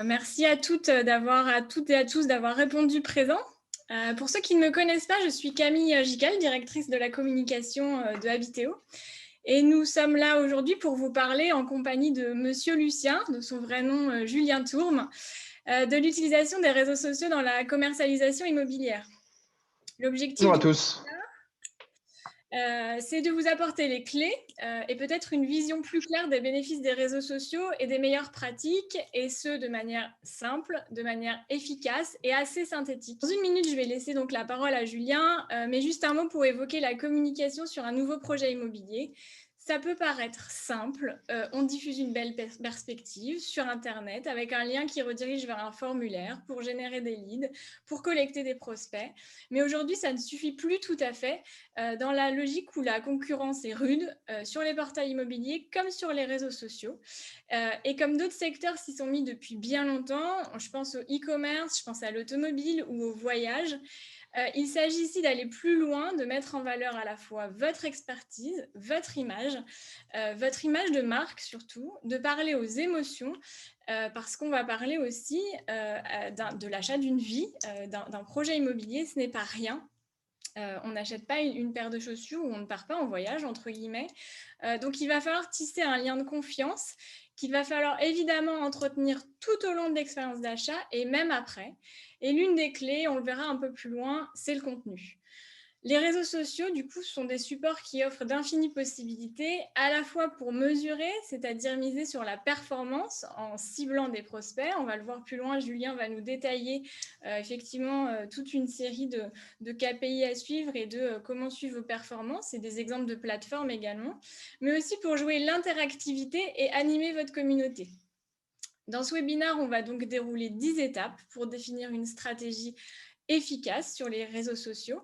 Merci à toutes et à tous d'avoir répondu présent. Pour ceux qui ne me connaissent pas, je suis Camille Gical, directrice de la communication de Habiteo. Et nous sommes là aujourd'hui pour vous parler en compagnie de Monsieur Lucien, de son vrai nom Julien Tourme, de l'utilisation des réseaux sociaux dans la commercialisation immobilière. L'objectif Bonjour à du tous. c'est de vous apporter les clés et peut-être une vision plus claire des bénéfices des réseaux sociaux et des meilleures pratiques, et ce, de manière simple, de manière efficace et assez synthétique. Dans une minute, je vais laisser donc la parole à Julien, mais juste un mot pour évoquer la communication sur un nouveau projet immobilier. Ça peut paraître simple, on diffuse une belle perspective sur Internet avec un lien qui redirige vers un formulaire pour générer des leads, pour collecter des prospects. Mais aujourd'hui, ça ne suffit plus tout à fait dans la logique où la concurrence est rude sur les portails immobiliers comme sur les réseaux sociaux. Et comme d'autres secteurs s'y sont mis depuis bien longtemps, je pense au e-commerce, je pense à l'automobile ou au voyage. Il s'agit ici d'aller plus loin, de mettre en valeur à la fois votre expertise, votre image de marque surtout, de parler aux émotions, parce qu'on va parler aussi de l'achat d'une vie, d'un projet immobilier. Ce n'est pas rien. On n'achète pas une paire de chaussures ou on ne part pas en voyage, entre guillemets. Donc, il va falloir tisser un lien de confiance qu'il va falloir évidemment entretenir tout au long de l'expérience d'achat et même après. Et l'une des clés, on le verra un peu plus loin, c'est le contenu. Les réseaux sociaux, du coup, sont des supports qui offrent d'infinies possibilités, à la fois pour mesurer, c'est-à-dire miser sur la performance en ciblant des prospects. On va le voir plus loin, Julien va nous détailler effectivement toute une série de KPI à suivre et de comment suivre vos performances et des exemples de plateformes également, mais aussi pour jouer l'interactivité et animer votre communauté. Dans ce webinaire, on va donc dérouler 10 étapes pour définir une stratégie efficace sur les réseaux sociaux.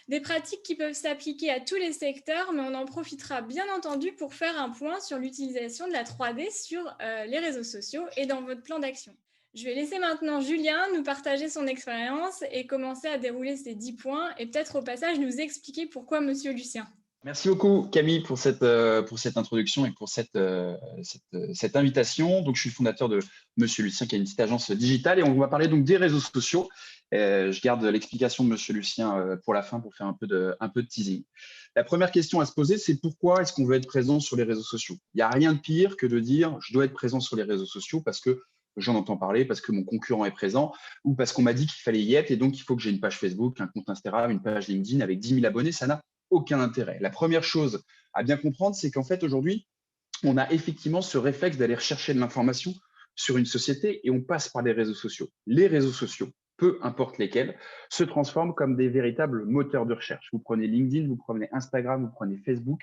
Des pratiques qui peuvent s'appliquer à tous les secteurs, mais on en profitera bien entendu pour faire un point sur l'utilisation de la 3D sur les réseaux sociaux et dans votre plan d'action. Je vais laisser maintenant Julien nous partager son expérience et commencer à dérouler ces 10 points et peut-être au passage nous expliquer pourquoi Monsieur Lucien. Merci beaucoup Camille pour cette introduction et pour cette invitation. Donc, je suis le fondateur de Monsieur Lucien, qui est une petite agence digitale, et on va parler donc des réseaux sociaux. Je garde l'explication de Monsieur Lucien pour la fin pour faire un peu de teasing. La première question à se poser, c'est pourquoi est-ce qu'on veut être présent sur les réseaux sociaux? Il n'y a rien de pire que de dire je dois être présent sur les réseaux sociaux parce que j'en entends parler, parce que mon concurrent est présent ou parce qu'on m'a dit qu'il fallait y être et donc il faut que j'ai une page Facebook, un compte Instagram, une page LinkedIn avec 10 000 abonnés. Ça n'a aucun intérêt. La première chose à bien comprendre, c'est qu'en fait, aujourd'hui, on a effectivement ce réflexe d'aller rechercher de l'information sur une société et on passe par les réseaux sociaux. Les réseaux sociaux, peu importe lesquels, se transforment comme des véritables moteurs de recherche. Vous prenez LinkedIn, vous prenez Instagram, vous prenez Facebook,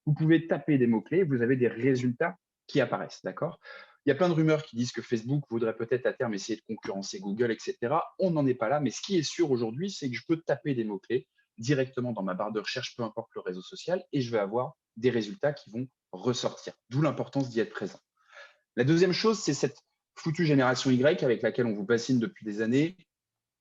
vous pouvez taper des mots-clés, vous avez des résultats qui apparaissent, d'accord? Il y a plein de rumeurs qui disent que Facebook voudrait peut-être à terme essayer de concurrencer Google, etc. On n'en est pas là, mais ce qui est sûr aujourd'hui, c'est que je peux taper des mots-clés directement dans ma barre de recherche, peu importe le réseau social, et je vais avoir des résultats qui vont ressortir. D'où l'importance d'y être présent. La deuxième chose, c'est cette foutue génération Y avec laquelle on vous bassine depuis des années.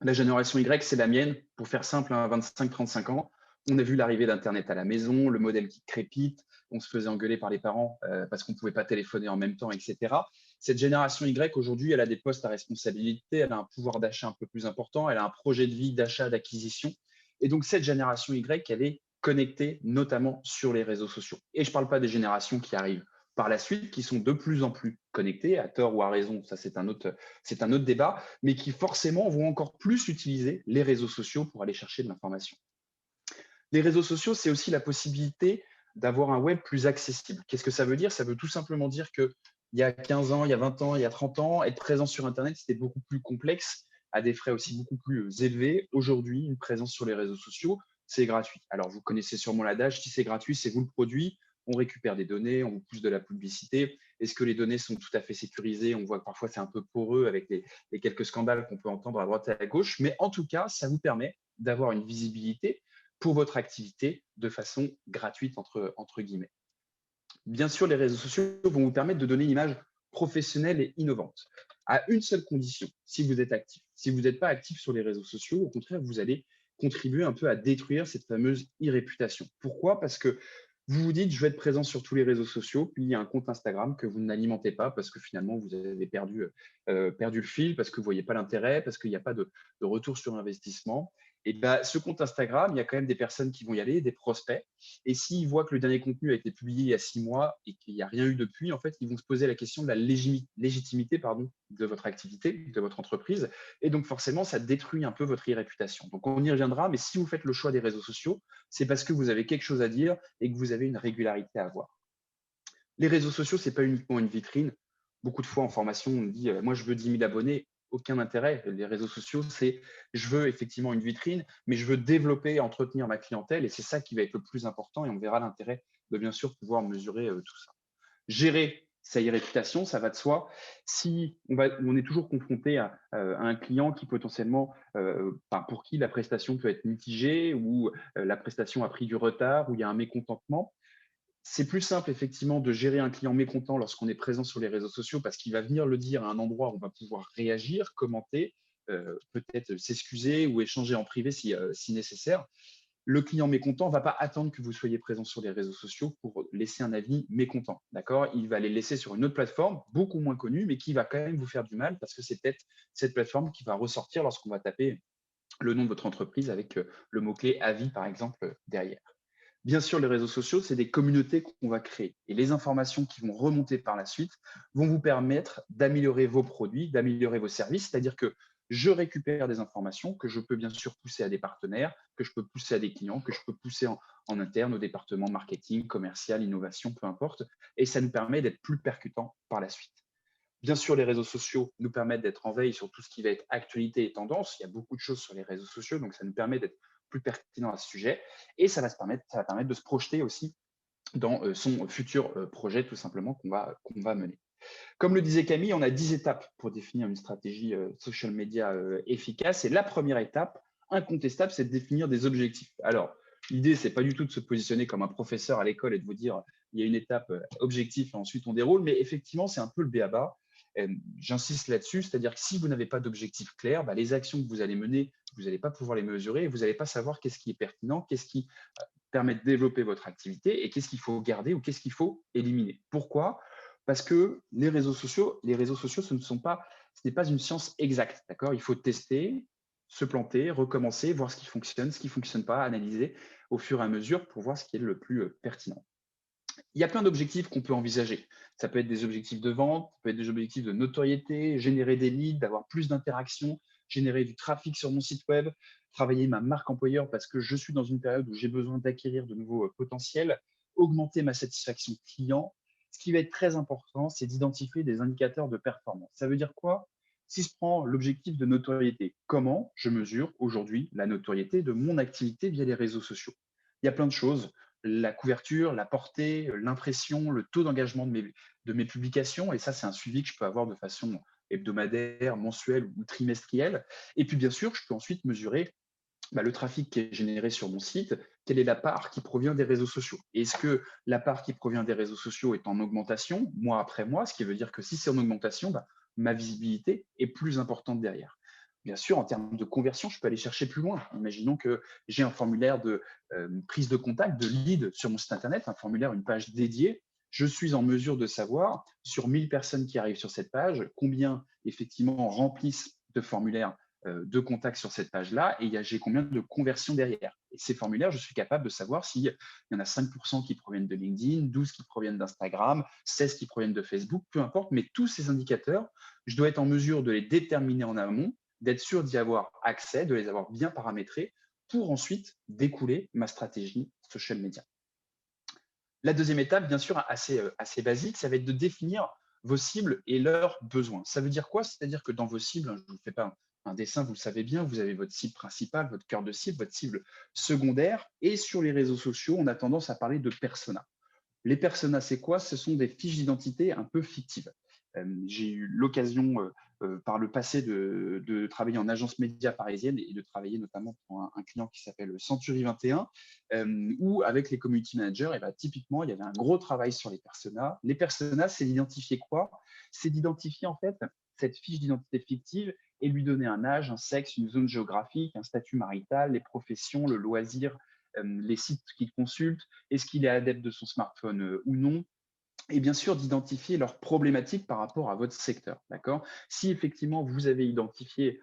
La génération Y, c'est la mienne. Pour faire simple, à 25-35 ans, on a vu l'arrivée d'Internet à la maison, le modem qui crépite, on se faisait engueuler par les parents parce qu'on ne pouvait pas téléphoner en même temps, etc. Cette génération Y, aujourd'hui, elle a des postes à responsabilité, elle a un pouvoir d'achat un peu plus important, elle a un projet de vie d'achat, d'acquisition. Et donc, cette génération Y, elle est connectée notamment sur les réseaux sociaux. Et je ne parle pas des générations qui arrivent par la suite, qui sont de plus en plus connectées, à tort ou à raison, ça c'est un autre débat, mais qui forcément vont encore plus utiliser les réseaux sociaux pour aller chercher de l'information. Les réseaux sociaux, c'est aussi la possibilité d'avoir un web plus accessible. Qu'est-ce que ça veut dire? Ça veut tout simplement dire qu'il y a 15 ans, il y a 20 ans, il y a 30 ans, être présent sur Internet, c'était beaucoup plus complexe, à des frais aussi beaucoup plus élevés. Aujourd'hui, une présence sur les réseaux sociaux, c'est gratuit. Alors, vous connaissez sûrement l'adage, si c'est gratuit, c'est vous le produit. On récupère des données, on vous pousse de la publicité. Est-ce que les données sont tout à fait sécurisées? On voit que parfois c'est un peu poreux avec les quelques scandales qu'on peut entendre à droite et à gauche. Mais en tout cas, ça vous permet d'avoir une visibilité pour votre activité de façon gratuite, entre guillemets. Bien sûr, les réseaux sociaux vont vous permettre de donner une image professionnelle et innovante, à une seule condition, si vous êtes actif. Si vous n'êtes pas actif sur les réseaux sociaux, au contraire, vous allez contribuer un peu à détruire cette fameuse e-réputation. Pourquoi? Parce que Vous vous dites, je vais être présent sur tous les réseaux sociaux, puis il y a un compte Instagram que vous n'alimentez pas parce que finalement, vous avez perdu le fil, parce que vous ne voyez pas l'intérêt, parce qu'il n'y a pas de retour sur investissement. Et ben, ce compte Instagram, il y a quand même des personnes qui vont y aller, des prospects. Et s'ils voient que le dernier contenu a été publié il y a 6 mois et qu'il n'y a rien eu depuis, en fait, ils vont se poser la question de la légitimité de votre activité, de votre entreprise. Et donc, forcément, ça détruit un peu votre réputation. Donc, on y reviendra, mais si vous faites le choix des réseaux sociaux, c'est parce que vous avez quelque chose à dire et que vous avez une régularité à avoir. Les réseaux sociaux, ce n'est pas uniquement une vitrine. Beaucoup de fois en formation, on me dit moi, je veux 10 000 abonnés. Aucun intérêt. Les réseaux sociaux, c'est je veux effectivement une vitrine, mais je veux développer, entretenir ma clientèle et c'est ça qui va être le plus important et on verra l'intérêt de bien sûr pouvoir mesurer tout ça. Gérer sa réputation, ça va de soi. Si on est toujours confronté à un client qui potentiellement, pour qui la prestation peut être mitigée ou la prestation a pris du retard ou il y a un mécontentement, c'est plus simple effectivement de gérer un client mécontent lorsqu'on est présent sur les réseaux sociaux parce qu'il va venir le dire à un endroit où on va pouvoir réagir, commenter, peut-être s'excuser ou échanger en privé si nécessaire. Le client mécontent ne va pas attendre que vous soyez présent sur les réseaux sociaux pour laisser un avis mécontent. D'accord? Il va les laisser sur une autre plateforme, beaucoup moins connue, mais qui va quand même vous faire du mal parce que c'est peut-être cette plateforme qui va ressortir lorsqu'on va taper le nom de votre entreprise avec le mot-clé avis, par exemple, derrière. Bien sûr, les réseaux sociaux, c'est des communautés qu'on va créer. Et les informations qui vont remonter par la suite vont vous permettre d'améliorer vos produits, d'améliorer vos services. C'est-à-dire que je récupère des informations que je peux bien sûr pousser à des partenaires, que je peux pousser à des clients, que je peux pousser en interne au département marketing, commercial, innovation, peu importe. Et ça nous permet d'être plus percutant par la suite. Bien sûr, les réseaux sociaux nous permettent d'être en veille sur tout ce qui va être actualité et tendance. Il y a beaucoup de choses sur les réseaux sociaux, donc ça nous permet d'être plus pertinent à ce sujet. Et ça va permettre de se projeter aussi dans son futur projet, tout simplement, qu'on va mener. Comme le disait Camille, on a 10 étapes pour définir une stratégie social media efficace. Et la première étape, incontestable, c'est de définir des objectifs. Alors, l'idée, c'est pas du tout de se positionner comme un professeur à l'école et de vous dire il y a une étape objectif et ensuite on déroule, mais effectivement, c'est un peu le b.a.-ba. J'insiste là-dessus, c'est-à-dire que si vous n'avez pas d'objectif clair, les actions que vous allez mener, vous n'allez pas pouvoir les mesurer et vous n'allez pas savoir qu'est-ce qui est pertinent, qu'est-ce qui permet de développer votre activité et qu'est-ce qu'il faut garder ou qu'est-ce qu'il faut éliminer. Pourquoi? Parce que les réseaux sociaux, ce n'est pas une science exacte. D'accord? Il faut tester, se planter, recommencer, voir ce qui fonctionne pas, analyser au fur et à mesure pour voir ce qui est le plus pertinent. Il y a plein d'objectifs qu'on peut envisager. Ça peut être des objectifs de vente, ça peut être des objectifs de notoriété, générer des leads, d'avoir plus d'interactions, générer du trafic sur mon site web, travailler ma marque employeur parce que je suis dans une période où j'ai besoin d'acquérir de nouveaux potentiels, augmenter ma satisfaction client. Ce qui va être très important, c'est d'identifier des indicateurs de performance. Ça veut dire quoi? Si je prends l'objectif de notoriété, comment je mesure aujourd'hui la notoriété de mon activité via les réseaux sociaux? Il y a plein de choses, la couverture, la portée, l'impression, le taux d'engagement de mes publications. Et ça, c'est un suivi que je peux avoir de façon hebdomadaire, mensuelle ou trimestrielle. Et puis, bien sûr, je peux ensuite mesurer le trafic qui est généré sur mon site, quelle est la part qui provient des réseaux sociaux? Est-ce que la part qui provient des réseaux sociaux est en augmentation mois après mois, ce qui veut dire que si c'est en augmentation, ma visibilité est plus importante derrière. Bien sûr, en termes de conversion, je peux aller chercher plus loin. Imaginons que j'ai un formulaire de prise de contact, de lead sur mon site internet, un formulaire, une page dédiée. Je suis en mesure de savoir sur 1000 personnes qui arrivent sur cette page, combien effectivement remplissent de formulaires de contact sur cette page-là et j'ai combien de conversions derrière. Et ces formulaires, je suis capable de savoir s'il y en a 5% qui proviennent de LinkedIn, 12 qui proviennent d'Instagram, 16 qui proviennent de Facebook, peu importe, mais tous ces indicateurs, je dois être en mesure de les déterminer en amont, d'être sûr d'y avoir accès, de les avoir bien paramétrés pour ensuite découler ma stratégie social media. La deuxième étape, bien sûr, assez basique, ça va être de définir vos cibles et leurs besoins. Ça veut dire quoi? C'est-à-dire que dans vos cibles, je ne vous fais pas un dessin, vous le savez bien, vous avez votre cible principale, votre cœur de cible, votre cible secondaire. Et sur les réseaux sociaux, on a tendance à parler de personas. Les personas, c'est quoi? Ce sont des fiches d'identité un peu fictives. J'ai eu l'occasion par le passé de travailler en agence média parisienne et de travailler notamment pour un client qui s'appelle Century 21, où avec les community managers, typiquement, il y avait un gros travail sur les personas. Les personas, c'est d'identifier quoi? C'est d'identifier en fait cette fiche d'identité fictive et lui donner un âge, un sexe, une zone géographique, un statut marital, les professions, le loisir, les sites qu'il consulte, est-ce qu'il est adepte de son smartphone ou non, et bien sûr d'identifier leurs problématiques par rapport à votre secteur, d'accord? Si effectivement vous avez identifié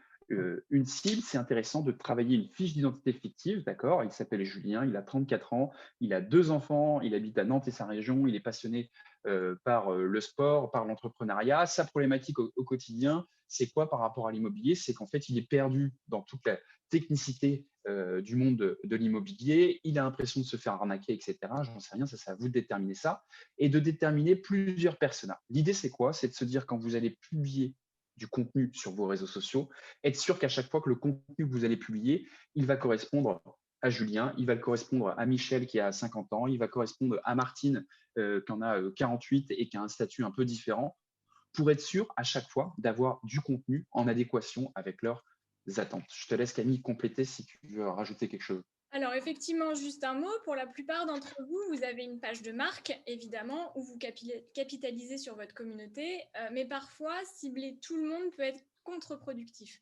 une cible, c'est intéressant de travailler une fiche d'identité fictive, d'accord? Il s'appelle Julien, il a 34 ans, il a 2 enfants, il habite à Nantes et sa région, il est passionné par le sport, par l'entrepreneuriat. Sa problématique au quotidien, c'est quoi par rapport à l'immobilier? C'est qu'en fait, il est perdu dans toute la technicité du monde de l'immobilier, il a l'impression de se faire arnaquer, etc. J'en sais rien, ça c'est à vous de déterminer ça et de déterminer plusieurs personas. L'idée, c'est quoi? C'est de se dire quand vous allez publier du contenu sur vos réseaux sociaux, être sûr qu'à chaque fois que le contenu que vous allez publier, il va correspondre à Julien, il va correspondre à Michel qui a 50 ans, il va correspondre à Martine qui en a 48 et qui a un statut un peu différent, pour être sûr à chaque fois d'avoir du contenu en adéquation avec leurs attentes. Je te laisse Camille compléter si tu veux rajouter quelque chose. Alors effectivement, juste un mot, pour la plupart d'entre vous, vous avez une page de marque, évidemment, où vous capitalisez sur votre communauté, mais parfois, cibler tout le monde peut être contre-productif.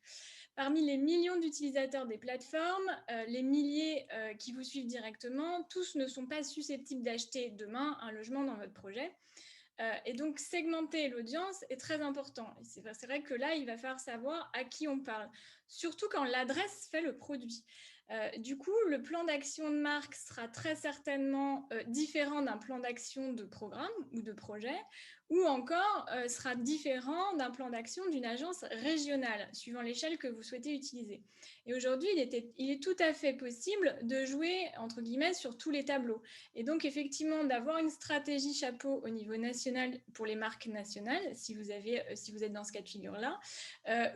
Parmi les millions d'utilisateurs des plateformes, les milliers qui vous suivent directement, tous ne sont pas susceptibles d'acheter demain un logement dans votre projet. Et donc, segmenter l'audience est très important. C'est vrai que là, il va falloir savoir à qui on parle, surtout quand l'adresse fait le produit. Du coup, le plan d'action de marque sera très certainement différent d'un plan d'action de programme ou de projet, ou encore sera différent d'un plan d'action d'une agence régionale, suivant l'échelle que vous souhaitez utiliser. Et aujourd'hui, il est tout à fait possible de jouer, entre guillemets, sur tous les tableaux. Et donc, effectivement, d'avoir une stratégie chapeau au niveau national pour les marques nationales, si vous êtes dans ce cas de figure-là,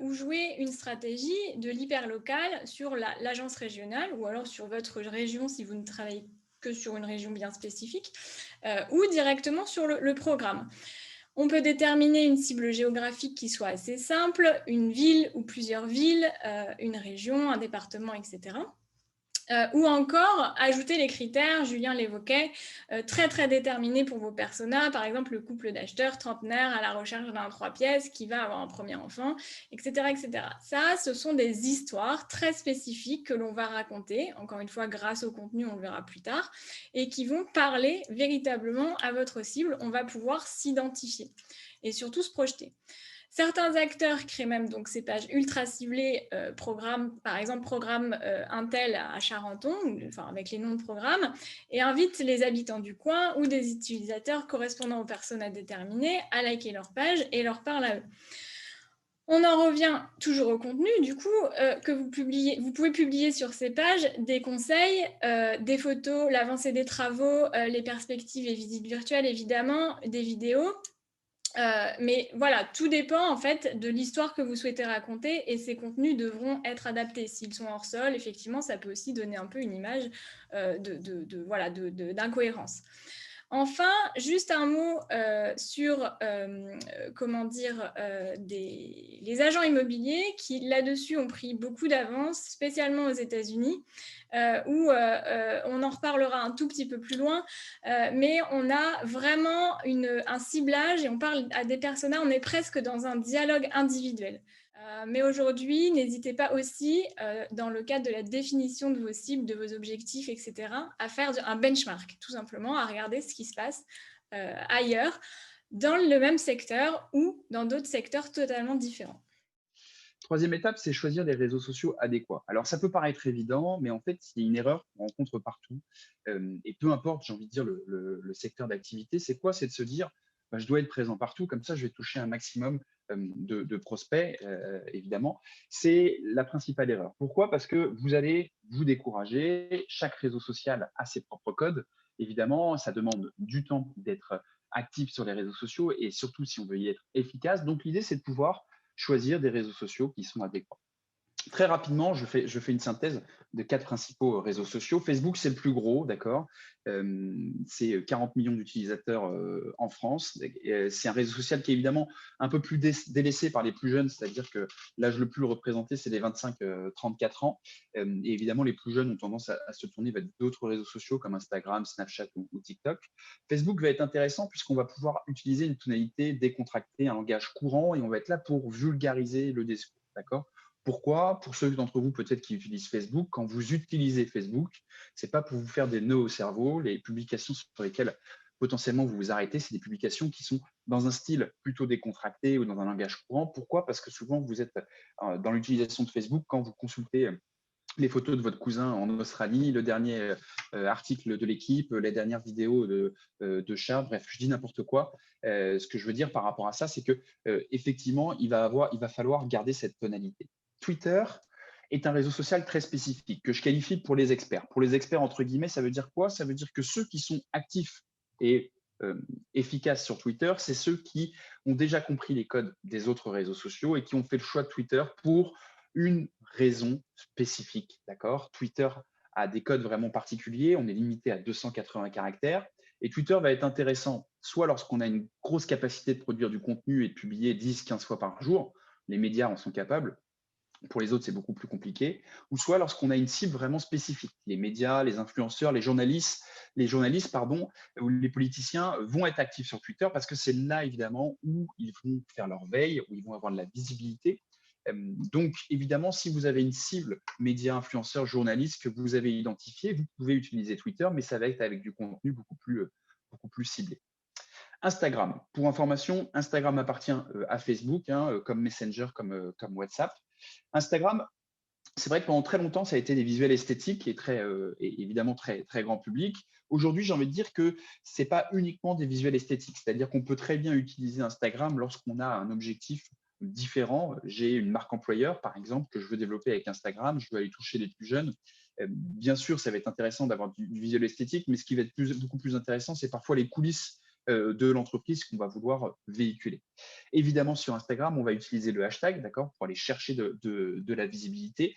ou jouer une stratégie de l'hyperlocal sur l'agence régionale, ou alors sur votre région si vous ne travaillez que sur une région bien spécifique, ou directement sur le programme. On peut déterminer une cible géographique qui soit assez simple, une ville ou plusieurs villes, une région, un département, etc. Ou encore ajouter les critères, Julien l'évoquait, très très déterminés pour vos personas, par exemple le couple d'acheteurs trentenaires à la recherche d'un 3 pièces qui va avoir un premier enfant, etc., etc. Ça, ce sont des histoires très spécifiques que l'on va raconter, encore une fois grâce au contenu, on le verra plus tard, et qui vont parler véritablement à votre cible. On va pouvoir s'identifier et surtout se projeter. Certains acteurs créent même donc ces pages ultra ciblées, par exemple programme Intel à Charenton, enfin, avec les noms de programmes, et invitent les habitants du coin ou des utilisateurs correspondant aux personas déterminées à liker leur page et leur parle à eux. On en revient toujours au contenu, du coup, que vous pouvez publier sur ces pages des conseils, des photos, l'avancée des travaux, les perspectives et visites virtuelles, évidemment, des vidéos. Mais voilà, tout dépend en fait de l'histoire que vous souhaitez raconter et ces contenus devront être adaptés. S'ils sont hors sol, effectivement, ça peut aussi donner un peu une image d'incohérence. Enfin, juste un mot sur les agents immobiliers qui là-dessus ont pris beaucoup d'avance, spécialement aux États-Unis, où on en reparlera un tout petit peu plus loin, mais on a vraiment un ciblage et on parle à des personas, on est presque dans un dialogue individuel. Mais aujourd'hui, n'hésitez pas aussi, dans le cadre de la définition de vos cibles, de vos objectifs, etc., à faire un benchmark, tout simplement, à regarder ce qui se passe ailleurs, dans le même secteur ou dans d'autres secteurs totalement différents. Troisième étape, c'est choisir des réseaux sociaux adéquats. Alors, ça peut paraître évident, mais en fait, il y a une erreur qu'on rencontre partout. Et peu importe, j'ai envie de dire, le secteur d'activité, c'est quoi? C'est de se dire, bah, je dois être présent partout, comme ça, je vais toucher un maximum de prospects, évidemment. C'est la principale erreur. Pourquoi? Parce que vous allez vous décourager. Chaque réseau social a ses propres codes. Évidemment, ça demande du temps d'être actif sur les réseaux sociaux et surtout si on veut y être efficace. Donc, l'idée, c'est de pouvoir choisir des réseaux sociaux qui sont adéquats. Très rapidement, je fais une synthèse de 4 principaux réseaux sociaux. Facebook, c'est le plus gros, d'accord. C'est 40 millions d'utilisateurs en France. C'est un réseau social qui est évidemment un peu plus délaissé par les plus jeunes, c'est-à-dire que l'âge le plus représenté, c'est les 25-34 ans. Et évidemment, les plus jeunes ont tendance à se tourner vers d'autres réseaux sociaux comme Instagram, Snapchat ou TikTok. Facebook va être intéressant puisqu'on va pouvoir utiliser une tonalité décontractée, un langage courant, et on va être là pour vulgariser le discours, d'accord. Pourquoi? Pour ceux d'entre vous peut-être qui utilisent Facebook, quand vous utilisez Facebook, ce n'est pas pour vous faire des nœuds au cerveau. Les publications sur lesquelles potentiellement vous vous arrêtez, c'est des publications qui sont dans un style plutôt décontracté ou dans un langage courant. Pourquoi? Parce que souvent, vous êtes dans l'utilisation de Facebook quand vous consultez les photos de votre cousin en Australie, le dernier article de l'équipe, les dernières vidéos de chats, bref, je dis n'importe quoi. Ce que je veux dire par rapport à ça, c'est que effectivement, il va falloir garder cette tonalité. Twitter est un réseau social très spécifique que je qualifie pour les experts. Pour les experts, entre guillemets, ça veut dire quoi? Ça veut dire que ceux qui sont actifs et efficaces sur Twitter, c'est ceux qui ont déjà compris les codes des autres réseaux sociaux et qui ont fait le choix de Twitter pour une raison spécifique, d'accord? Twitter a des codes vraiment particuliers, on est limité à 280 caractères, et Twitter va être intéressant soit lorsqu'on a une grosse capacité de produire du contenu et de publier 10-15 fois par jour, les médias en sont capables, pour les autres c'est beaucoup plus compliqué, ou soit lorsqu'on a une cible vraiment spécifique, les médias, les influenceurs, les journalistes ou les politiciens vont être actifs sur Twitter parce que c'est là évidemment où ils vont faire leur veille, où ils vont avoir de la visibilité. Donc, évidemment, si vous avez une cible médias, influenceurs, journalistes que vous avez identifié, vous pouvez utiliser Twitter, mais ça va être avec du contenu beaucoup plus ciblé. Instagram. Pour information, Instagram appartient à Facebook, comme Messenger, comme WhatsApp. Instagram, c'est vrai que pendant très longtemps, ça a été des visuels esthétiques et évidemment très grand public. Aujourd'hui, j'ai envie de dire que ce n'est pas uniquement des visuels esthétiques, c'est-à-dire qu'on peut très bien utiliser Instagram lorsqu'on a un objectif différent. J'ai une marque employeur, par exemple, que je veux développer avec Instagram, je veux aller toucher les plus jeunes. Bien sûr, ça va être intéressant d'avoir du visuel esthétique, mais ce qui va être beaucoup plus intéressant, c'est parfois les coulisses de l'entreprise qu'on va vouloir véhiculer. Évidemment, sur Instagram, on va utiliser le hashtag, d'accord, pour aller chercher de la visibilité.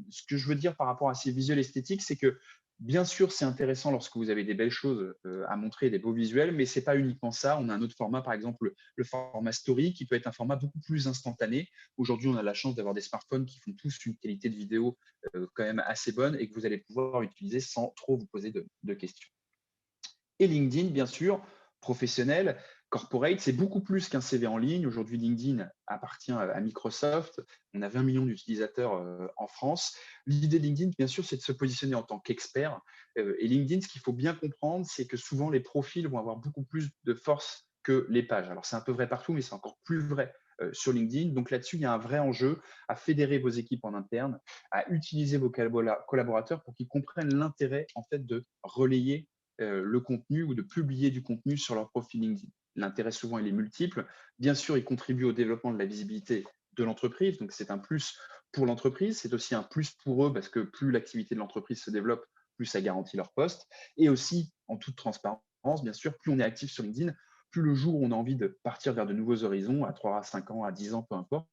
Ce que je veux dire par rapport à ces visuels esthétiques, c'est que bien sûr, c'est intéressant lorsque vous avez des belles choses à montrer, des beaux visuels, mais ce n'est pas uniquement ça. On a un autre format, par exemple, le format story, qui peut être un format beaucoup plus instantané. Aujourd'hui, on a la chance d'avoir des smartphones qui font tous une qualité de vidéo quand même assez bonne et que vous allez pouvoir utiliser sans trop vous poser de questions. Et LinkedIn, bien sûr, professionnel, corporate, c'est beaucoup plus qu'un CV en ligne. Aujourd'hui, LinkedIn appartient à Microsoft. On a 20 millions d'utilisateurs en France. L'idée de LinkedIn, bien sûr, c'est de se positionner en tant qu'expert. Et LinkedIn, ce qu'il faut bien comprendre, c'est que souvent, les profils vont avoir beaucoup plus de force que les pages. Alors, c'est un peu vrai partout, mais c'est encore plus vrai sur LinkedIn. Donc là-dessus, il y a un vrai enjeu à fédérer vos équipes en interne, à utiliser vos collaborateurs pour qu'ils comprennent l'intérêt en fait de relayer le contenu ou de publier du contenu sur leur profil LinkedIn. L'intérêt souvent, il est multiple. Bien sûr, il contribue au développement de la visibilité de l'entreprise, donc c'est un plus pour l'entreprise, c'est aussi un plus pour eux parce que plus l'activité de l'entreprise se développe, plus ça garantit leur poste. Et aussi, en toute transparence, bien sûr, plus on est actif sur LinkedIn, plus le jour où on a envie de partir vers de nouveaux horizons, à 3 à 5 ans, à 10 ans, peu importe,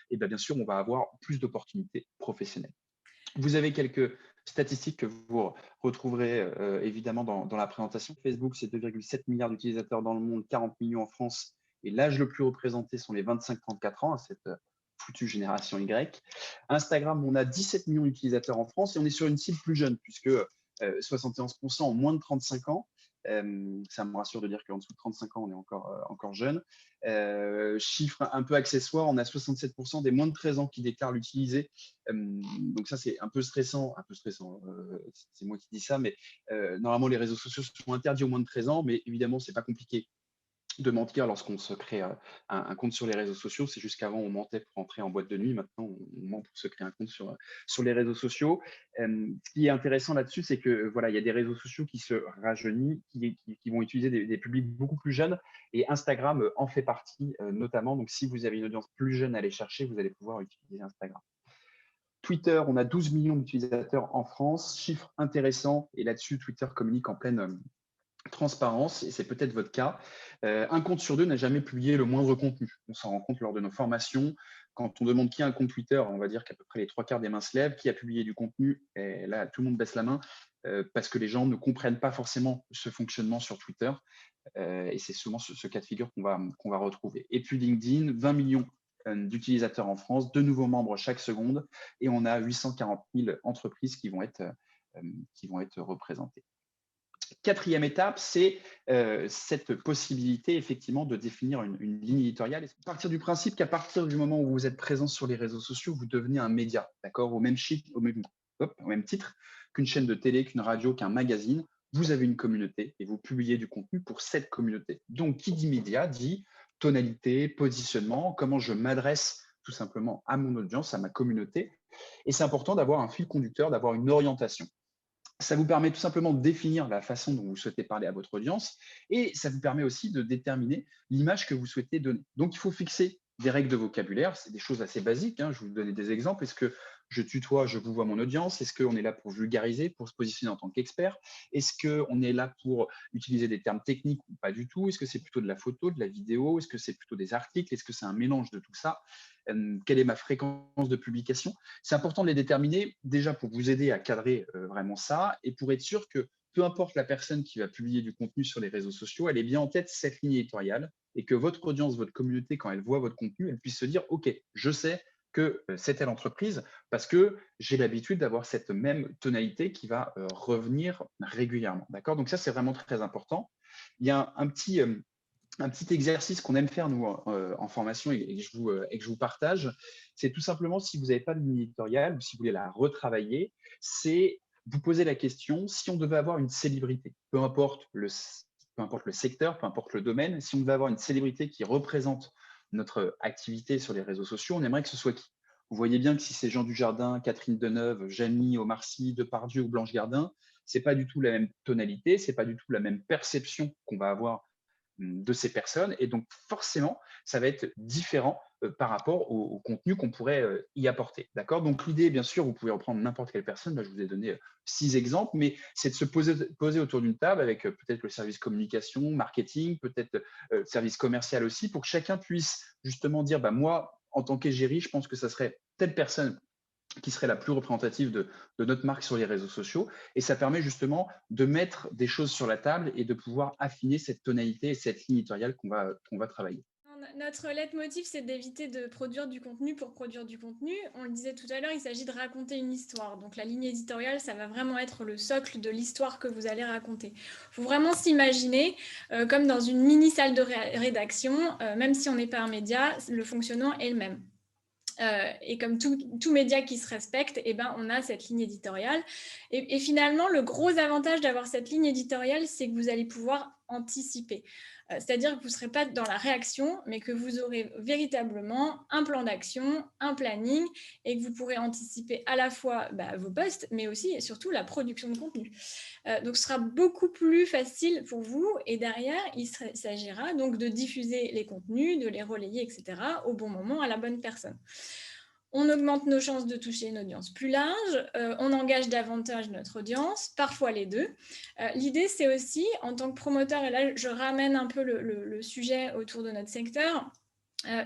et bien sûr, on va avoir plus d'opportunités professionnelles. Vous avez quelques statistiques que vous retrouverez évidemment dans la présentation. Facebook, c'est 2,7 milliards d'utilisateurs dans le monde, 40 millions en France. Et l'âge le plus représenté sont les 25-34 ans, cette foutue génération Y. Instagram, on a 17 millions d'utilisateurs en France et on est sur une cible plus jeune puisque 71% ont moins de 35 ans. Ça me rassure de dire qu'en dessous de 35 ans, on est encore jeune. Chiffre un peu accessoire, on a 67% des moins de 13 ans qui déclarent l'utiliser. Donc ça, c'est un peu stressant, c'est moi qui dis ça, mais normalement, les réseaux sociaux sont interdits aux moins de 13 ans, mais évidemment, c'est pas compliqué de mentir lorsqu'on se crée un compte sur les réseaux sociaux. C'est juste qu'avant, on mentait pour entrer en boîte de nuit. Maintenant, on ment pour se créer un compte sur les réseaux sociaux. Ce qui est intéressant là-dessus, c'est que voilà, il y a des réseaux sociaux qui se rajeunissent, qui vont utiliser des publics beaucoup plus jeunes. Et Instagram en fait partie notamment. Donc, si vous avez une audience plus jeune à aller chercher, vous allez pouvoir utiliser Instagram. Twitter, on a 12 millions d'utilisateurs en France. Chiffre intéressant. Et là-dessus, Twitter communique en pleine transparence, et c'est peut-être votre cas. Un compte sur deux n'a jamais publié le moindre contenu. On s'en rend compte lors de nos formations. Quand on demande qui a un compte Twitter, on va dire qu'à peu près les 3/4 des mains se lèvent. Qui a publié du contenu? Et là, tout le monde baisse la main parce que les gens ne comprennent pas forcément ce fonctionnement sur Twitter. Et c'est souvent ce cas de figure qu'on va retrouver. Et puis LinkedIn, 20 millions d'utilisateurs en France, 2 nouveaux membres chaque seconde, et on a 840 000 entreprises qui vont être représentées. Quatrième étape, c'est cette possibilité effectivement de définir une ligne éditoriale. À partir du principe qu'à partir du moment où vous êtes présent sur les réseaux sociaux, vous devenez un média, d'accord, au même titre qu'une chaîne de télé, qu'une radio, qu'un magazine. Vous avez une communauté et vous publiez du contenu pour cette communauté. Donc, qui dit média dit tonalité, positionnement, comment je m'adresse tout simplement à mon audience, à ma communauté. Et c'est important d'avoir un fil conducteur, d'avoir une orientation. Ça vous permet tout simplement de définir la façon dont vous souhaitez parler à votre audience et ça vous permet aussi de déterminer l'image que vous souhaitez donner. Donc, il faut fixer des règles de vocabulaire, c'est des choses assez basiques. Je vais vous donner des exemples. Est-ce que je tutoie, je vous vois mon audience? Est-ce qu'on est là pour vulgariser, pour se positionner en tant qu'expert? Est-ce qu'on est là pour utiliser des termes techniques ou pas du tout? Est-ce que c'est plutôt de la photo, de la vidéo? Est-ce que c'est plutôt des articles? Est-ce que c'est un mélange de tout ça? Quelle est ma fréquence de publication? C'est important de les déterminer déjà pour vous aider à cadrer vraiment ça et pour être sûr que peu importe la personne qui va publier du contenu sur les réseaux sociaux, elle ait bien en tête cette ligne éditoriale et que votre audience, votre communauté, quand elle voit votre contenu, elle puisse se dire, OK, je sais que c'est telle entreprise parce que j'ai l'habitude d'avoir cette même tonalité qui va revenir régulièrement. D'accord? Donc ça, c'est vraiment très important. Il y a un petit exercice qu'on aime faire, nous, en formation et que je vous partage, c'est tout simplement, si vous n'avez pas de ligne éditoriale ou si vous voulez la retravailler, c'est vous poser la question, si on devait avoir une célébrité, peu importe le secteur, peu importe le domaine, si on devait avoir une célébrité qui représente notre activité sur les réseaux sociaux, on aimerait que ce soit qui? Vous voyez bien que si c'est Jean Dujardin, Catherine Deneuve, Jamy, Omar Sy, Depardieu ou Blanche Gardin, c'est pas du tout la même tonalité, c'est pas du tout la même perception qu'on va avoir de ces personnes. Et donc, forcément, ça va être différent par rapport au contenu qu'on pourrait y apporter. D'accord? Donc, l'idée, bien sûr, vous pouvez reprendre n'importe quelle personne. Là, je vous ai donné 6 exemples, mais c'est de se poser autour d'une table avec peut-être le service communication, marketing, peut-être le service commercial aussi, pour que chacun puisse justement dire, bah, moi, en tant qu'égérie, je pense que ça serait telle personne qui serait la plus représentative de notre marque sur les réseaux sociaux. Et ça permet justement de mettre des choses sur la table et de pouvoir affiner cette tonalité et cette ligne éditoriale qu'on va travailler. Notre leitmotiv, c'est d'éviter de produire du contenu pour produire du contenu. On le disait tout à l'heure, il s'agit de raconter une histoire. Donc la ligne éditoriale, ça va vraiment être le socle de l'histoire que vous allez raconter. Il faut vraiment s'imaginer comme dans une mini salle de rédaction, même si on n'est pas un média, le fonctionnement est le même. Et comme tout média qui se respecte, eh ben, on a cette ligne éditoriale. Et finalement, le gros avantage d'avoir cette ligne éditoriale, c'est que vous allez pouvoir anticiper. C'est-à-dire que vous ne serez pas dans la réaction, mais que vous aurez véritablement un plan d'action, un planning, et que vous pourrez anticiper à la fois vos posts, mais aussi et surtout la production de contenu. Donc, ce sera beaucoup plus facile pour vous. Et derrière, il s'agira donc de diffuser les contenus, de les relayer, etc., au bon moment, à la bonne personne. On augmente nos chances de toucher une audience plus large, on engage davantage notre audience, parfois les deux. L'idée, c'est aussi, en tant que promoteur, et là, je ramène un peu le sujet autour de notre secteur,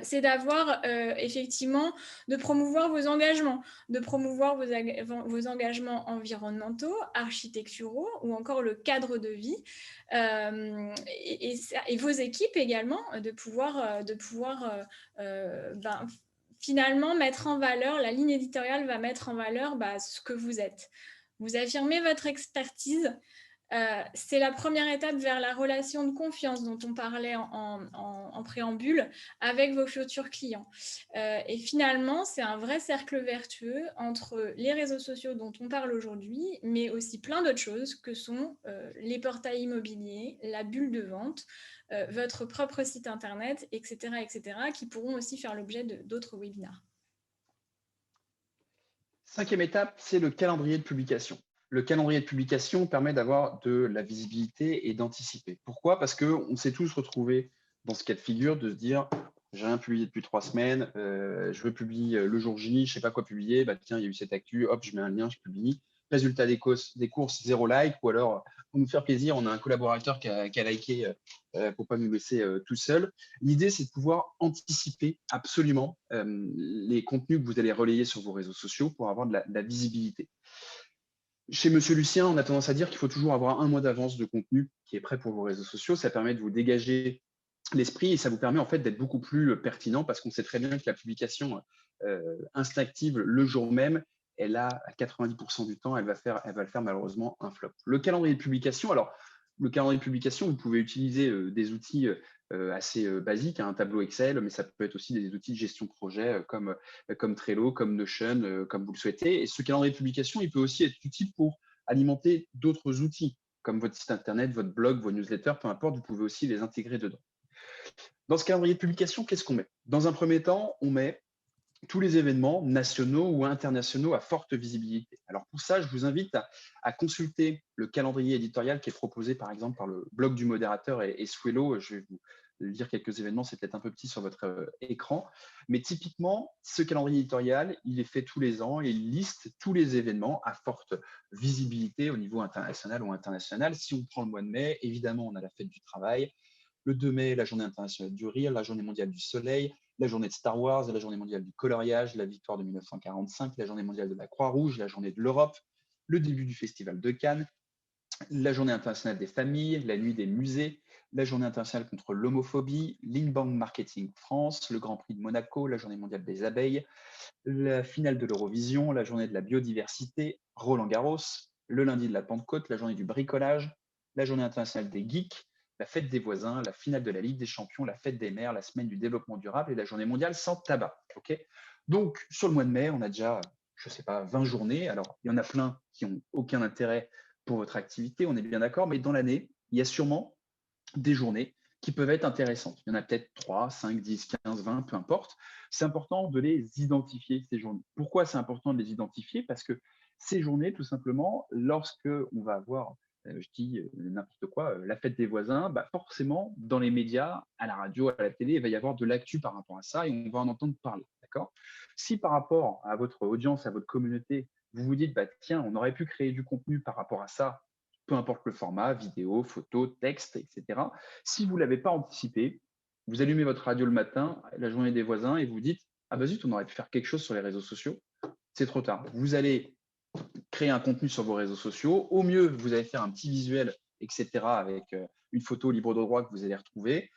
c'est d'avoir effectivement, de promouvoir vos engagements, de promouvoir vos engagements environnementaux, architecturaux ou encore le cadre de vie et vos équipes également, de pouvoir finalement mettre en valeur, la ligne éditoriale va mettre en valeur ce que vous êtes. Vous affirmez votre expertise. C'est la première étape vers la relation de confiance dont on parlait en préambule avec vos futurs clients. Et finalement, c'est un vrai cercle vertueux entre les réseaux sociaux dont on parle aujourd'hui, mais aussi plein d'autres choses que sont les portails immobiliers, la bulle de vente, votre propre site internet, etc., qui pourront aussi faire l'objet d'autres webinars. Cinquième étape, c'est le calendrier de publication. Le calendrier de publication permet d'avoir de la visibilité et d'anticiper. Pourquoi? Parce qu'on s'est tous retrouvés dans ce cas de figure de se dire j'ai rien publié depuis 3 semaines, je veux publier le jour J, je ne sais pas quoi publier, tiens, il y a eu cette actu, hop, je mets un lien, je publie. Résultat des courses, 0 like, ou alors, pour nous faire plaisir, on a un collaborateur qui a liké pour ne pas nous laisser tout seul. L'idée, c'est de pouvoir anticiper absolument les contenus que vous allez relayer sur vos réseaux sociaux pour avoir de la visibilité. Chez Monsieur Lucien, on a tendance à dire qu'il faut toujours avoir un mois d'avance de contenu qui est prêt pour vos réseaux sociaux. Ça permet de vous dégager l'esprit et ça vous permet en fait d'être beaucoup plus pertinent parce qu'on sait très bien que la publication instinctive le jour même, elle a à 90% du temps, elle va le faire malheureusement un flop. Le calendrier de publication, alors le calendrier de publication, vous pouvez utiliser des outils assez basiques, hein, un tableau Excel, mais ça peut être aussi des outils de gestion de projet comme Trello, comme Notion, comme vous le souhaitez. Et ce calendrier de publication, il peut aussi être utile pour alimenter d'autres outils, comme votre site internet, votre blog, vos newsletters, peu importe, vous pouvez aussi les intégrer dedans. Dans ce calendrier de publication, qu'est-ce qu'on met? Dans un premier temps, on met tous les événements nationaux ou internationaux à forte visibilité. Alors pour ça, je vous invite à consulter le calendrier éditorial qui est proposé par exemple par le blog du modérateur et Swello. Je vais vous lire quelques événements, c'est peut-être un peu petit sur votre écran, mais typiquement, ce calendrier éditorial, il est fait tous les ans et il liste tous les événements à forte visibilité au niveau international ou international. Si on prend le mois de mai, évidemment, on a la fête du travail. Le 2 mai, la journée internationale du rire, la journée mondiale du soleil, la journée de Star Wars, la journée mondiale du coloriage, la victoire de 1945, la journée mondiale de la Croix-Rouge, la journée de l'Europe, le début du Festival de Cannes, la journée internationale des familles, la nuit des musées, la journée internationale contre l'homophobie, l'Inbound Marketing France, le Grand Prix de Monaco, la journée mondiale des abeilles, la finale de l'Eurovision, la journée de la biodiversité, Roland-Garros, le lundi de la Pentecôte, la journée du bricolage, la journée internationale des geeks, la fête des voisins, la finale de la Ligue des champions, la fête des mères, la semaine du développement durable et la journée mondiale sans tabac. Okay, donc, sur le mois de mai, on a déjà, je ne sais pas, 20 journées. Alors, il y en a plein qui n'ont aucun intérêt pour votre activité, on est bien d'accord, mais dans l'année, il y a sûrement des journées qui peuvent être intéressantes. Il y en a peut-être 3, 5, 10, 15, 20, peu importe. C'est important de les identifier, ces journées. Pourquoi c'est important de les identifier? Parce que ces journées, tout simplement, lorsque on va avoir, je dis n'importe quoi, la fête des voisins, bah forcément, dans les médias, à la radio, à la télé, il va y avoir de l'actu par rapport à ça et on va en entendre parler. D'accord? Si par rapport à votre audience, à votre communauté, vous vous dites, bah, tiens, on aurait pu créer du contenu par rapport à ça, peu importe le format, vidéo, photo, texte, etc. Si vous ne l'avez pas anticipé, vous allumez votre radio le matin, la journée des voisins, et vous dites, ah bah zut, on aurait pu faire quelque chose sur les réseaux sociaux. C'est trop tard. Vous allez créer un contenu sur vos réseaux sociaux. Au mieux, vous allez faire un petit visuel, etc., avec une photo libre de droit que vous allez retrouver.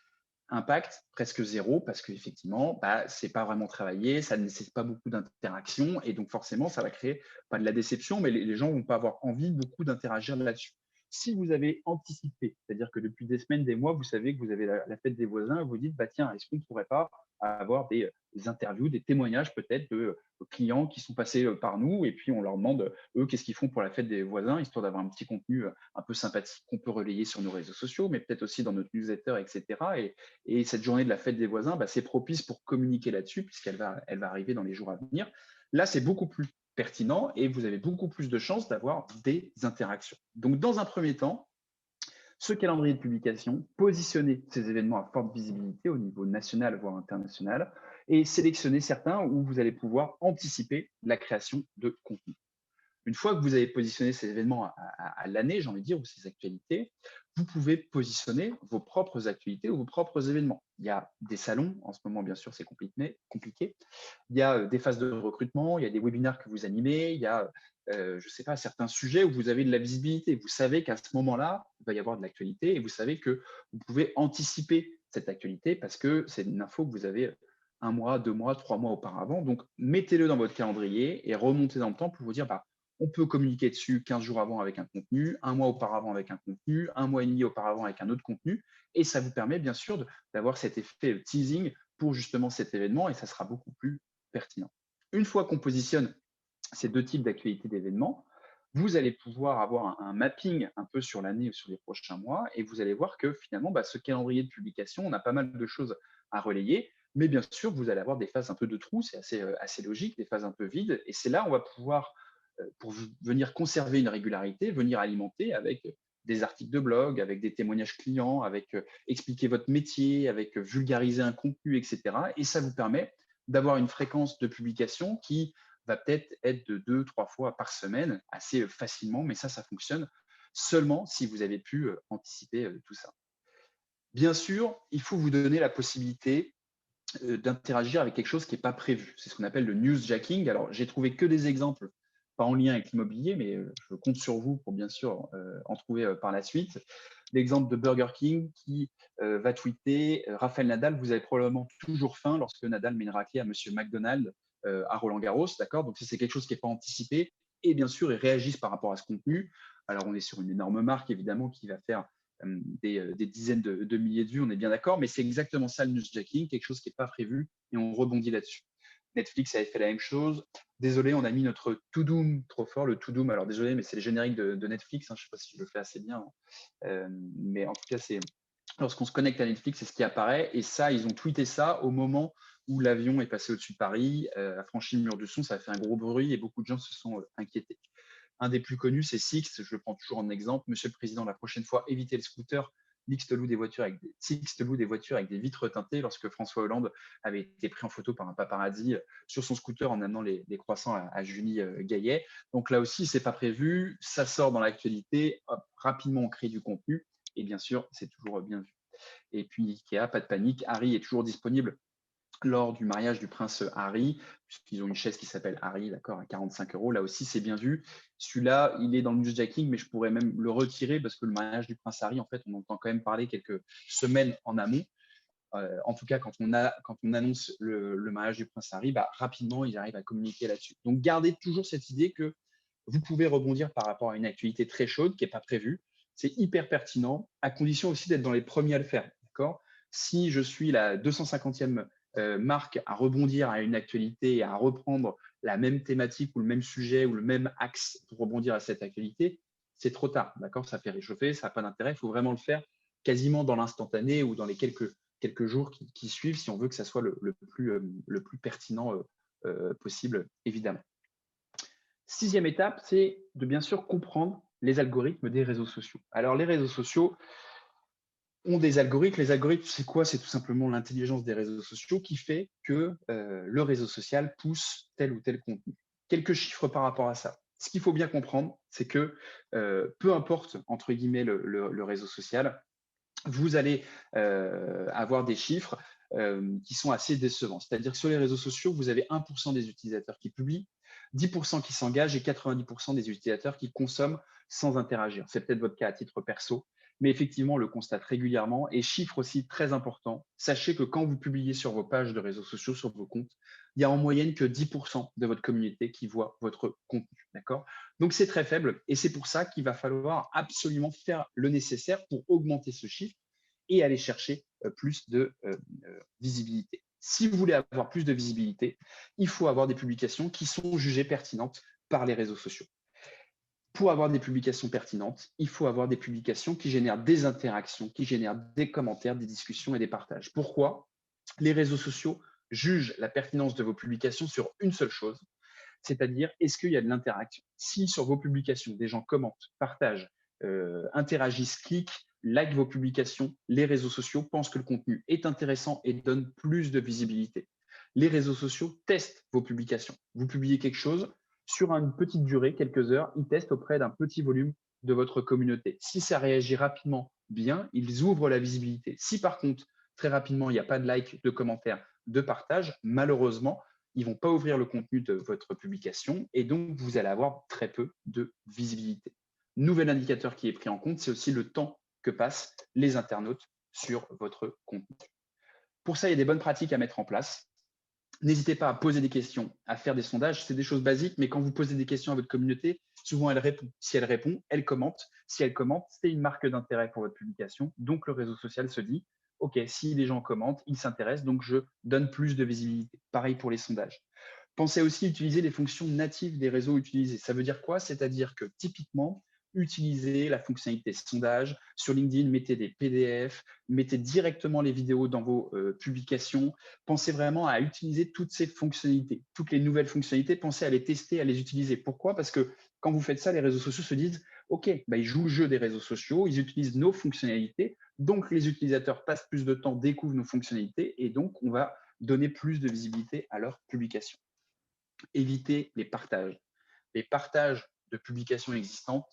Impact presque zéro parce qu'effectivement, bah, ce n'est pas vraiment travaillé, ça ne nécessite pas beaucoup d'interaction et donc forcément, ça va créer pas de la déception, mais les gens ne vont pas avoir envie beaucoup d'interagir là-dessus. Si vous avez anticipé, c'est-à-dire que depuis des semaines, des mois, vous savez que vous avez la fête des voisins, vous dites, bah, tiens, est-ce qu'on ne pourrait pas avoir des interviews, des témoignages peut-être de clients qui sont passés par nous et puis on leur demande, eux, qu'est-ce qu'ils font pour la fête des voisins, histoire d'avoir un petit contenu un peu sympathique qu'on peut relayer sur nos réseaux sociaux, mais peut-être aussi dans notre newsletter, etc. Et cette journée de la fête des voisins, bah, c'est propice pour communiquer là-dessus, elle va arriver dans les jours à venir. Là, c'est beaucoup plus pertinent et vous avez beaucoup plus de chances d'avoir des interactions. Donc, dans un premier temps, ce calendrier de publication, positionner ces événements à forte visibilité au niveau national, voire international, et sélectionner certains où vous allez pouvoir anticiper la création de contenu. Une fois que vous avez positionné ces événements à l'année, j'ai envie de dire, ou ces actualités, vous pouvez positionner vos propres actualités ou vos propres événements. Il y a des salons, en ce moment, bien sûr, c'est compliqué. Il y a des phases de recrutement, il y a des webinaires que vous animez, il y a, je ne sais pas, certains sujets où vous avez de la visibilité. Vous savez qu'à ce moment-là, il va y avoir de l'actualité et vous savez que vous pouvez anticiper cette actualité parce que c'est une info que vous avez un mois, 2 mois, 3 mois auparavant. Donc, mettez-le dans votre calendrier et remontez dans le temps pour vous dire, bah, on peut communiquer dessus 15 jours avant avec un contenu, un mois auparavant avec un contenu, un mois et demi auparavant avec un autre contenu. Et ça vous permet bien sûr d'avoir cet effet teasing pour justement cet événement et ça sera beaucoup plus pertinent. Une fois qu'on positionne ces deux types d'actualités d'événements, vous allez pouvoir avoir un mapping un peu sur l'année ou sur les prochains mois et vous allez voir que finalement, bah, ce calendrier de publication, on a pas mal de choses à relayer, mais bien sûr, vous allez avoir des phases un peu de trou, c'est assez logique, des phases un peu vides et c'est là où on va pouvoir, pour venir conserver une régularité, venir alimenter avec des articles de blog, avec des témoignages clients, avec expliquer votre métier, avec vulgariser un contenu, etc. Et ça vous permet d'avoir une fréquence de publication qui va peut-être être de 2, 3 fois par semaine, assez facilement, mais ça fonctionne seulement si vous avez pu anticiper tout ça. Bien sûr, il faut vous donner la possibilité d'interagir avec quelque chose qui n'est pas prévu. C'est ce qu'on appelle le newsjacking. Alors, j'ai trouvé que des exemples, pas en lien avec l'immobilier, mais je compte sur vous pour bien sûr en trouver par la suite. L'exemple de Burger King qui va tweeter Raphaël Nadal, vous avez probablement toujours faim lorsque Nadal met une raclée à Monsieur McDonald à Roland-Garros, d'accord? Donc, si c'est quelque chose qui n'est pas anticipé, et bien sûr, ils réagissent par rapport à ce contenu. Alors, on est sur une énorme marque, évidemment, qui va faire des dizaines de milliers de vues, on est bien d'accord, mais c'est exactement ça le newsjacking, quelque chose qui n'est pas prévu et on rebondit là-dessus. Netflix avait fait la même chose. Désolé, on a mis notre To Doom trop fort, le To Doom. Alors désolé, mais c'est le générique de Netflix. Je ne sais pas si je le fais assez bien. Mais en tout cas, c'est lorsqu'on se connecte à Netflix, c'est ce qui apparaît. Et ça, ils ont tweeté ça au moment où l'avion est passé au-dessus de Paris, a franchi le mur du son. Ça a fait un gros bruit et beaucoup de gens se sont inquiétés. Un des plus connus, c'est Sixt. Je le prends toujours en exemple. Monsieur le Président, la prochaine fois, évitez le scooter. Sixt loue des voitures avec des vitres teintées lorsque François Hollande avait été pris en photo par un paparazzi sur son scooter en amenant les croissants à Julie Gaillet. Donc là aussi, c'est pas prévu. Ça sort dans l'actualité. Rapidement, on crée du contenu. Et bien sûr, c'est toujours bien vu. Et puis Ikea, pas de panique. Harry est toujours disponible lors du mariage du prince Harry, puisqu'ils ont une chaise qui s'appelle Harry, d'accord, à 45 €. Là aussi, c'est bien vu. Celui-là, il est dans le newsjacking, mais je pourrais même le retirer parce que le mariage du prince Harry, en fait, on entend quand même parler quelques semaines en amont. En tout cas, quand on annonce le mariage du prince Harry, rapidement, ils arrivent à communiquer là-dessus. Donc, gardez toujours cette idée que vous pouvez rebondir par rapport à une actualité très chaude qui n'est pas prévue. C'est hyper pertinent, à condition aussi d'être dans les premiers à le faire. D'accord ? Si je suis la 250e marque à rebondir à une actualité et à reprendre la même thématique ou le même sujet ou le même axe pour rebondir à cette actualité, c'est trop tard. D'accord ? Ça fait réchauffer, ça n'a pas d'intérêt. Il faut vraiment le faire quasiment dans l'instantané ou dans les quelques jours qui suivent si on veut que ça soit le plus pertinent possible, évidemment. 6e étape, c'est de bien sûr comprendre les algorithmes des réseaux sociaux. Alors, les réseaux sociaux ont des algorithmes. Les algorithmes, c'est quoi? C'est tout simplement l'intelligence des réseaux sociaux qui fait que le réseau social pousse tel ou tel contenu. Quelques chiffres par rapport à ça. Ce qu'il faut bien comprendre, c'est que peu importe, entre guillemets, le réseau social, vous allez avoir des chiffres qui sont assez décevants. C'est-à-dire que sur les réseaux sociaux, vous avez 1% des utilisateurs qui publient, 10% qui s'engagent et 90% des utilisateurs qui consomment sans interagir. C'est peut-être votre cas à titre perso, mais effectivement, on le constate régulièrement. Et chiffre aussi très important, sachez que quand vous publiez sur vos pages de réseaux sociaux, sur vos comptes, il y a en moyenne que 10% de votre communauté qui voit votre contenu. D'accord? Donc, c'est très faible et c'est pour ça qu'il va falloir absolument faire le nécessaire pour augmenter ce chiffre et aller chercher plus de visibilité. Si vous voulez avoir plus de visibilité, il faut avoir des publications qui sont jugées pertinentes par les réseaux sociaux. Pour avoir des publications pertinentes, il faut avoir des publications qui génèrent des interactions, qui génèrent des commentaires, des discussions et des partages. Pourquoi? Les réseaux sociaux jugent la pertinence de vos publications sur une seule chose, c'est-à-dire est-ce qu'il y a de l'interaction? Si sur vos publications, des gens commentent, partagent, interagissent, cliquent, likent vos publications, les réseaux sociaux pensent que le contenu est intéressant et donne plus de visibilité. Les réseaux sociaux testent vos publications. Vous publiez quelque chose, sur une petite durée, quelques heures, ils testent auprès d'un petit volume de votre communauté. Si ça réagit rapidement, bien, ils ouvrent la visibilité. Si par contre, très rapidement, il n'y a pas de like, de commentaires, de partage, malheureusement, ils ne vont pas ouvrir le contenu de votre publication et donc vous allez avoir très peu de visibilité. Nouvel indicateur qui est pris en compte, c'est aussi le temps que passent les internautes sur votre contenu. Pour ça, il y a des bonnes pratiques à mettre en place. N'hésitez pas à poser des questions, à faire des sondages. C'est des choses basiques, mais quand vous posez des questions à votre communauté, souvent elle répond. Si elle répond, elle commente. Si elle commente, c'est une marque d'intérêt pour votre publication. Donc le réseau social se dit, OK, si les gens commentent, ils s'intéressent, donc je donne plus de visibilité. Pareil pour les sondages. Pensez aussi à utiliser les fonctions natives des réseaux utilisés. Ça veut dire quoi? C'est-à-dire que typiquement, utilisez la fonctionnalité sondage. Sur LinkedIn, mettez des PDF, mettez directement les vidéos dans vos publications. Pensez vraiment à utiliser toutes ces fonctionnalités, toutes les nouvelles fonctionnalités. Pensez à les tester, à les utiliser. Pourquoi? Parce que quand vous faites ça, les réseaux sociaux se disent OK, ils jouent le jeu des réseaux sociaux, ils utilisent nos fonctionnalités. Donc, les utilisateurs passent plus de temps, découvrent nos fonctionnalités et donc, on va donner plus de visibilité à leurs publications. Évitez les partages. Les partages de publications existantes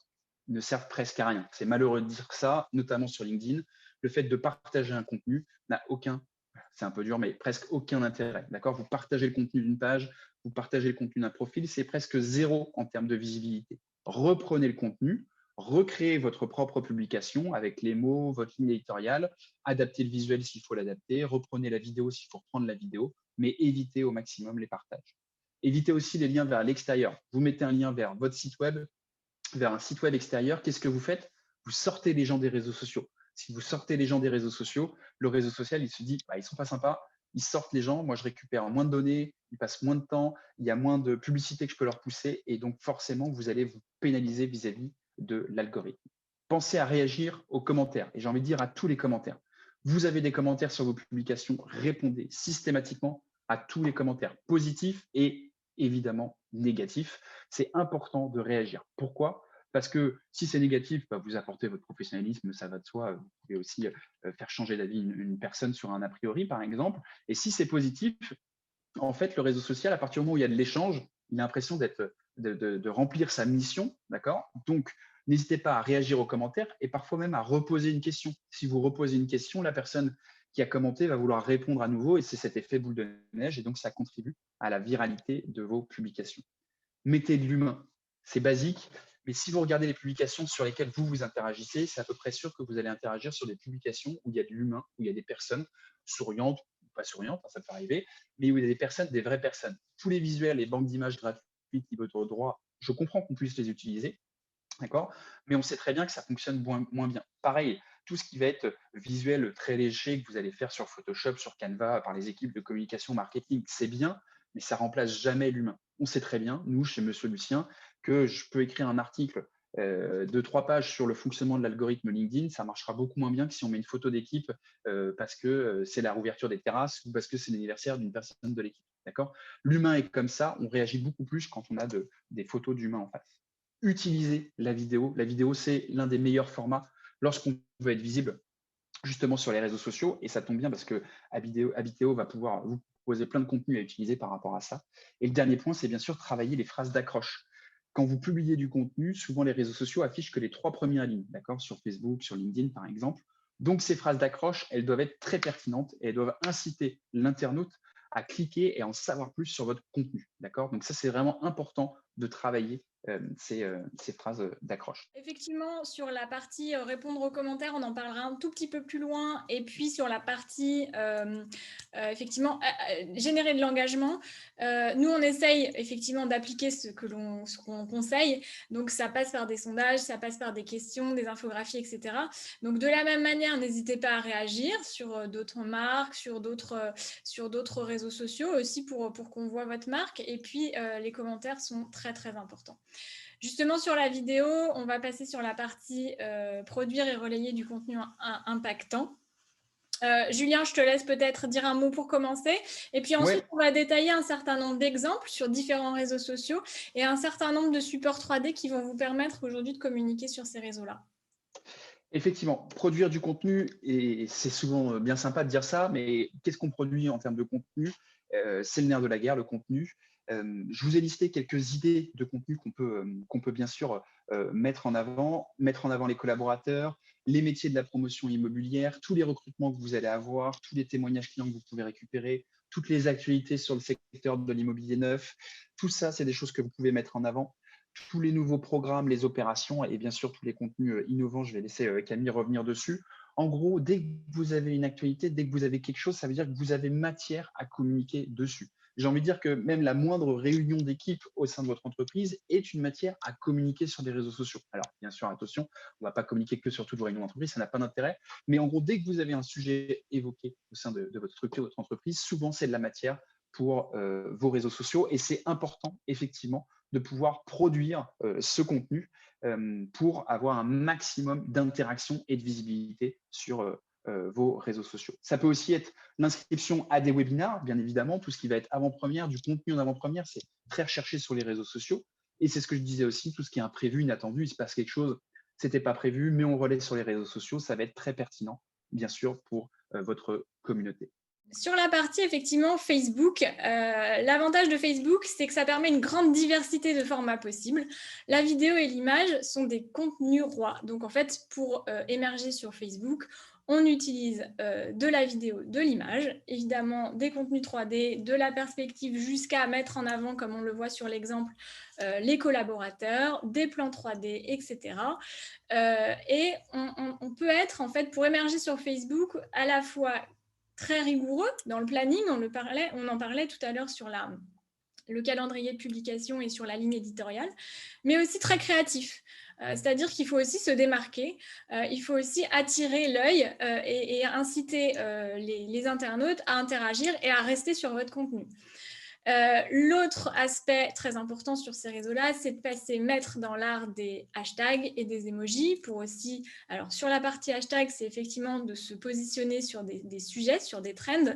ne servent presque à rien. C'est malheureux de dire ça, notamment sur LinkedIn. Le fait de partager un contenu n'a aucun, c'est un peu dur, mais presque aucun intérêt. D'accord? Vous partagez le contenu d'une page, vous partagez le contenu d'un profil, c'est presque zéro en termes de visibilité. Reprenez le contenu, recréez votre propre publication avec les mots, votre ligne éditoriale, adaptez le visuel s'il faut l'adapter, reprenez la vidéo s'il faut reprendre la vidéo, mais évitez au maximum les partages. Évitez aussi les liens vers l'extérieur. Vous mettez un lien vers votre site web, vers un site web extérieur. Qu'est-ce que vous faites? Vous sortez les gens des réseaux sociaux. Si vous sortez les gens des réseaux sociaux, le réseau social, il se dit, bah, ils sont pas sympas, ils sortent les gens, moi je récupère moins de données, ils passent moins de temps, il y a moins de publicité que je peux leur pousser et donc forcément, vous allez vous pénaliser vis-à-vis de l'algorithme. Pensez à réagir aux commentaires et j'ai envie de dire à tous les commentaires. Vous avez des commentaires sur vos publications, répondez systématiquement à tous les commentaires positifs et évidemment négatifs. C'est important de réagir. Pourquoi? Parce que si c'est négatif, bah, vous apportez votre professionnalisme, ça va de soi. Vous pouvez aussi faire changer d'avis une personne sur un a priori, par exemple. Et si c'est positif, en fait, le réseau social, à partir du moment où il y a de l'échange, il a l'impression de remplir sa mission, d'accord? Donc, n'hésitez pas à réagir aux commentaires et parfois même à reposer une question. Si vous reposez une question, la personne qui a commenté va vouloir répondre à nouveau et c'est cet effet boule de neige et donc ça contribue à la viralité de vos publications. Mettez de l'humain, c'est basique, mais si vous regardez les publications sur lesquelles vous interagissez, c'est à peu près sûr que vous allez interagir sur des publications où il y a de l'humain, où il y a des personnes souriantes ou pas souriantes, ça peut arriver, mais où il y a des personnes, des vraies personnes. Tous les visuels, les banques d'images gratuites, libre de droit, je comprends qu'on puisse les utiliser, d'accord? Mais on sait très bien que ça fonctionne moins bien. Pareil, tout ce qui va être visuel très léger que vous allez faire sur Photoshop, sur Canva, par les équipes de communication marketing, c'est bien, mais ça remplace jamais l'humain. On sait très bien, nous, chez Monsieur Lucien, que je peux écrire un article de 3 pages sur le fonctionnement de l'algorithme LinkedIn, ça marchera beaucoup moins bien que si on met une photo d'équipe parce que c'est la rouverture des terrasses ou parce que c'est l'anniversaire d'une personne de l'équipe. D'accord? L'humain est comme ça, on réagit beaucoup plus quand on a des photos d'humains en face. Utilisez la vidéo. La vidéo, c'est l'un des meilleurs formats lorsqu'on veut être visible justement sur les réseaux sociaux. Et ça tombe bien parce que Habiteo va pouvoir vous proposer plein de contenus à utiliser par rapport à ça. Et le dernier point, c'est bien sûr travailler les phrases d'accroche. Quand vous publiez du contenu, souvent les réseaux sociaux affichent que les 3 premières lignes, d'accord, sur Facebook, sur LinkedIn par exemple. Donc ces phrases d'accroche, elles doivent être très pertinentes et elles doivent inciter l'internaute à cliquer et en savoir plus sur votre contenu, d'accord. Donc ça, c'est vraiment important de travailler ces phrases d'accroche. Effectivement, sur la partie répondre aux commentaires, on en parlera un tout petit peu plus loin. Et puis sur la partie, effectivement, générer de l'engagement, nous, on essaye effectivement d'appliquer ce qu'on conseille. Donc, ça passe par des sondages, ça passe par des questions, des infographies, etc. Donc, de la même manière, n'hésitez pas à réagir sur d'autres marques, sur d'autres réseaux sociaux aussi pour qu'on voit votre marque. Et puis, les commentaires sont très, très importants. Justement, sur la vidéo, on va passer sur la partie produire et relayer du contenu impactant. Julien, je te laisse peut-être dire un mot pour commencer. Et puis ensuite, Ouais, on va détailler un certain nombre d'exemples sur différents réseaux sociaux et un certain nombre de supports 3D qui vont vous permettre aujourd'hui de communiquer sur ces réseaux-là. effectivement, produire du contenu, et c'est souvent bien sympa de dire ça, mais qu'est-ce qu'on produit en termes de contenu? C'est le nerf de la guerre, le contenu. Je vous ai listé quelques idées de contenu qu'on peut bien sûr mettre en avant les collaborateurs, les métiers de la promotion immobilière, tous les recrutements que vous allez avoir, tous les témoignages clients que vous pouvez récupérer, toutes les actualités sur le secteur de l'immobilier neuf. Tout ça, c'est des choses que vous pouvez mettre en avant, tous les nouveaux programmes, les opérations et bien sûr tous les contenus innovants. Je vais laisser Camille revenir dessus. En gros, dès que vous avez une actualité, dès que vous avez quelque chose, ça veut dire que vous avez matière à communiquer dessus. J'ai envie de dire que même la moindre réunion d'équipe au sein de votre entreprise est une matière à communiquer sur des réseaux sociaux. Alors, bien sûr, attention, on ne va pas communiquer que sur toutes vos réunions d'entreprise, ça n'a pas d'intérêt. Mais en gros, dès que vous avez un sujet évoqué au sein de votre structure, de votre entreprise, souvent, c'est de la matière pour vos réseaux sociaux. Et c'est important, effectivement, de pouvoir produire ce contenu pour avoir un maximum d'interaction et de visibilité sur vos réseaux sociaux. Ça peut aussi être l'inscription à des webinars, bien évidemment, tout ce qui va être avant-première, du contenu en avant-première, c'est très recherché sur les réseaux sociaux. Et c'est ce que je disais aussi, tout ce qui est imprévu, inattendu, il se passe quelque chose, c'était pas prévu, mais on relaie sur les réseaux sociaux, ça va être très pertinent, bien sûr, pour votre communauté. Sur la partie effectivement Facebook, l'avantage de Facebook, c'est que ça permet une grande diversité de formats possibles. La vidéo et l'image sont des contenus rois. Donc en fait, pour émerger sur Facebook, on utilise de la vidéo, de l'image, évidemment des contenus 3D, de la perspective jusqu'à mettre en avant, comme on le voit sur l'exemple, les collaborateurs, des plans 3D, etc. Et on peut être, en fait, pour émerger sur Facebook, à la fois très rigoureux dans le planning, on en parlait tout à l'heure sur le calendrier de publication et sur la ligne éditoriale, mais aussi très créatif. C'est-à-dire qu'il faut aussi se démarquer, il faut aussi attirer l'œil et inciter les internautes à interagir et à rester sur votre contenu. L'autre aspect très important sur ces réseaux-là, c'est de passer maître dans l'art des hashtags et des emojis pour aussi, alors sur la partie hashtag, c'est effectivement de se positionner sur des sujets, sur des trends,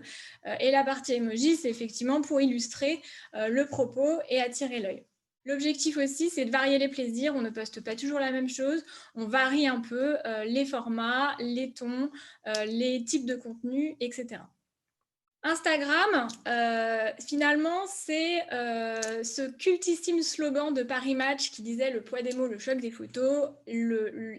et la partie emoji, c'est effectivement pour illustrer le propos et attirer l'œil. L'objectif aussi, c'est de varier les plaisirs. On ne poste pas toujours la même chose. On varie un peu les formats, les tons, les types de contenus, etc. Instagram, finalement, c'est ce cultissime slogan de Paris Match qui disait « le poids des mots, le choc des photos ».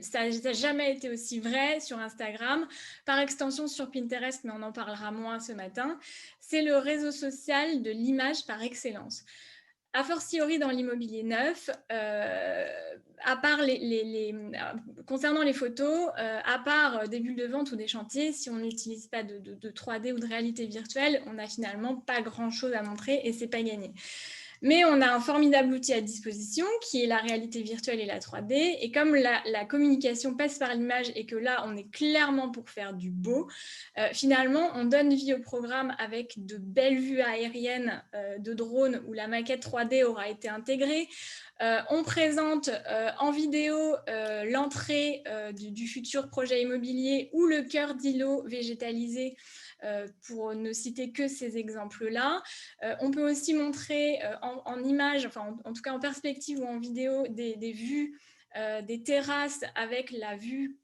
Ça n'a jamais été aussi vrai sur Instagram. Par extension sur Pinterest, mais on en parlera moins ce matin. C'est le réseau social de l'image par excellence. A fortiori dans l'immobilier neuf, à part concernant les photos, à part des bulles de vente ou des chantiers, si on n'utilise pas de 3D ou de réalité virtuelle, on n'a finalement pas grand-chose à montrer et c'est pas gagné. Mais on a un formidable outil à disposition qui est la réalité virtuelle et la 3D. Et comme la communication passe par l'image et que là, on est clairement pour faire du beau, finalement, on donne vie au programme avec de belles vues aériennes de drones où la maquette 3D aura été intégrée. On présente en vidéo l'entrée du futur projet immobilier ou le cœur d'îlot végétalisé pour ne citer que ces exemples-là. On peut aussi montrer en images, enfin en tout cas en perspective ou en vidéo, des vues, des terrasses avec la vue,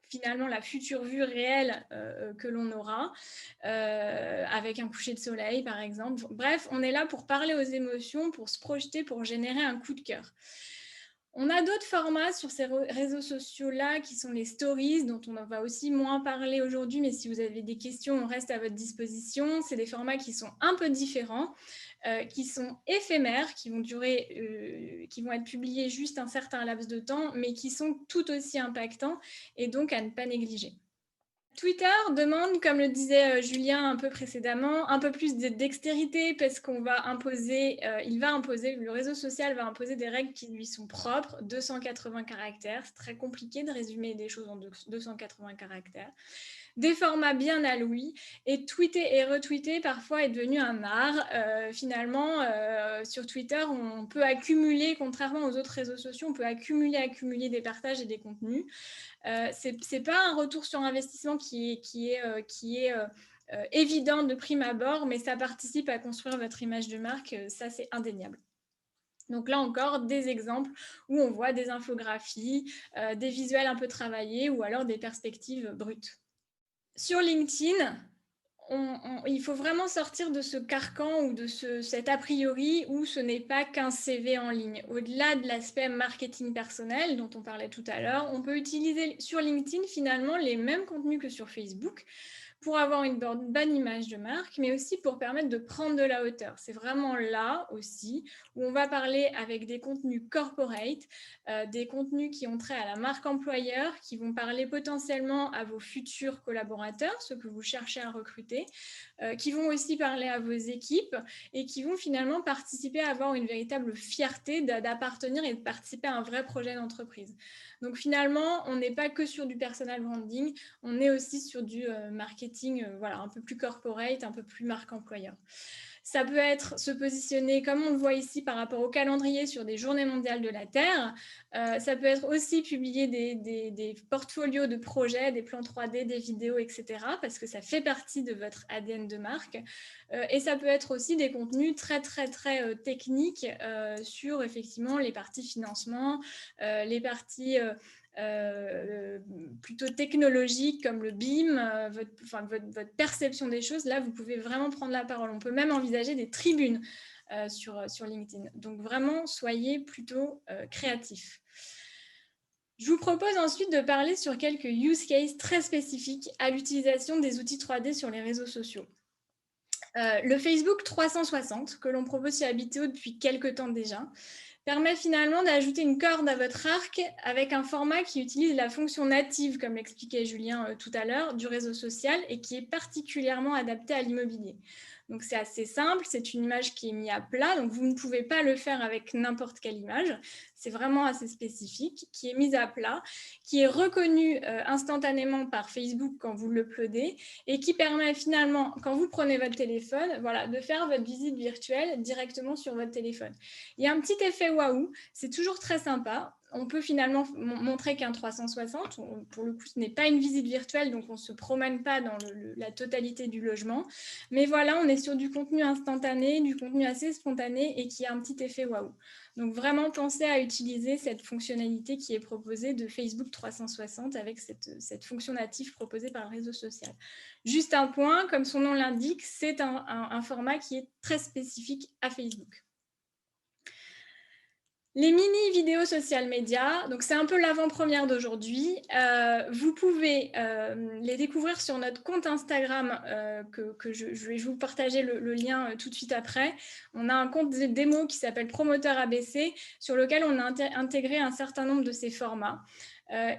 finalement la future vue réelle que l'on aura, avec un coucher de soleil par exemple. Bref, on est là pour parler aux émotions, pour se projeter, pour générer un coup de cœur. On a d'autres formats sur ces réseaux sociaux-là qui sont les stories, dont on va aussi moins parler aujourd'hui, mais si vous avez des questions, on reste à votre disposition. C'est des formats qui sont un peu différents, qui sont éphémères, qui vont durer, qui vont être publiés juste un certain laps de temps, mais qui sont tout aussi impactants et donc à ne pas négliger. Twitter demande, comme le disait Julien un peu précédemment, un peu plus de dextérité parce qu'on va imposer, le réseau social va imposer des règles qui lui sont propres, 280 caractères, c'est très compliqué de résumer des choses en 280 caractères. Des formats bien à Louis, et tweeter et retweeter parfois est devenu un art. Finalement, sur Twitter, on peut accumuler, contrairement aux autres réseaux sociaux, on peut accumuler des partages et des contenus. C'est pas un retour sur investissement qui est évident de prime abord, mais ça participe à construire votre image de marque, ça c'est indéniable. Donc là encore, des exemples où on voit des infographies, des visuels un peu travaillés ou alors des perspectives brutes. Sur LinkedIn, il faut vraiment sortir de ce carcan ou de cet a priori où ce n'est pas qu'un CV en ligne. Au-delà de l'aspect marketing personnel dont on parlait tout à l'heure, on peut utiliser sur LinkedIn finalement les mêmes contenus que sur Facebook pour avoir une bonne image de marque, mais aussi pour permettre de prendre de la hauteur. C'est vraiment là aussi où on va parler avec des contenus corporate, des contenus qui ont trait à la marque employeur, qui vont parler potentiellement à vos futurs collaborateurs, ceux que vous cherchez à recruter, qui vont aussi parler à vos équipes et qui vont finalement participer à avoir une véritable fierté d'appartenir et de participer à un vrai projet d'entreprise. Donc finalement, on n'est pas que sur du personal branding, on est aussi sur du marketing voilà, un peu plus corporate, un peu plus marque employeur. Ça peut être se positionner, comme on le voit ici, par rapport au calendrier sur des journées mondiales de la Terre. Ça peut être aussi publier des portfolios de projets, des plans 3D, des vidéos, etc. parce que ça fait partie de votre ADN de marque. Et ça peut être aussi des contenus très, très, très techniques sur, effectivement, les parties financement, les parties... plutôt technologique comme le BIM, votre perception des choses, là, vous pouvez vraiment prendre la parole. On peut même envisager des tribunes sur LinkedIn. Donc, vraiment, soyez plutôt créatifs. Je vous propose ensuite de parler sur quelques use cases très spécifiques à l'utilisation des outils 3D sur les réseaux sociaux. Le Facebook 360, que l'on propose chez Habiteo depuis quelques temps déjà, permet finalement d'ajouter une corde à votre arc avec un format qui utilise la fonction native, comme l'expliquait Julien tout à l'heure, du réseau social et qui est particulièrement adapté à l'immobilier. Donc c'est assez simple, c'est une image qui est mise à plat, donc vous ne pouvez pas le faire avec n'importe quelle image, c'est vraiment assez spécifique, qui est mise à plat, qui est reconnue instantanément par Facebook quand vous l'uploadez et qui permet finalement, quand vous prenez votre téléphone, voilà, de faire votre visite virtuelle directement sur votre téléphone. Il y a un petit effet waouh, c'est toujours très sympa. On peut finalement montrer qu'un 360, pour le coup, ce n'est pas une visite virtuelle, donc on ne se promène pas dans la totalité du logement. Mais voilà, on est sur du contenu instantané, du contenu assez spontané et qui a un petit effet waouh. Donc vraiment, pensez à utiliser cette fonctionnalité qui est proposée de Facebook 360 avec cette fonction native proposée par le réseau social. Juste un point, comme son nom l'indique, c'est un format qui est très spécifique à Facebook. Les mini vidéos social médias, donc c'est un peu l'avant-première d'aujourd'hui. Vous pouvez les découvrir sur notre compte Instagram que je vais vous partager le lien tout de suite après. On a un compte de démo qui s'appelle Promoteur ABC sur lequel on a intégré un certain nombre de ces formats.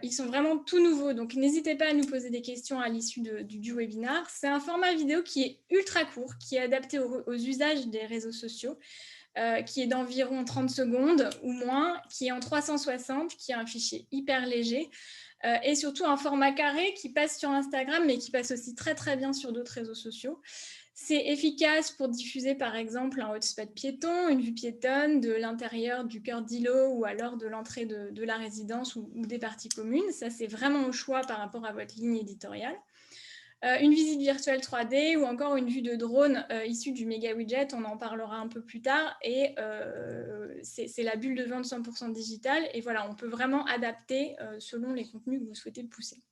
Ils sont vraiment tout nouveaux, donc n'hésitez pas à nous poser des questions à l'issue du webinaire. C'est un format vidéo qui est ultra court, qui est adapté aux usages des réseaux sociaux. Qui est d'environ 30 secondes ou moins, qui est en 360, qui est un fichier hyper léger et surtout un format carré qui passe sur Instagram mais qui passe aussi très très bien sur d'autres réseaux sociaux. C'est efficace pour diffuser par exemple un hotspot piéton, une vue piétonne de l'intérieur du cœur d'îlot ou alors de l'entrée de la résidence ou des parties communes. Ça, c'est vraiment au choix par rapport à votre ligne éditoriale. Une visite virtuelle 3D ou encore une vue de drone issue du méga widget, on en parlera un peu plus tard, et c'est la bulle de vente 100% digitale, et voilà, on peut vraiment adapter selon les contenus que vous souhaitez pousser.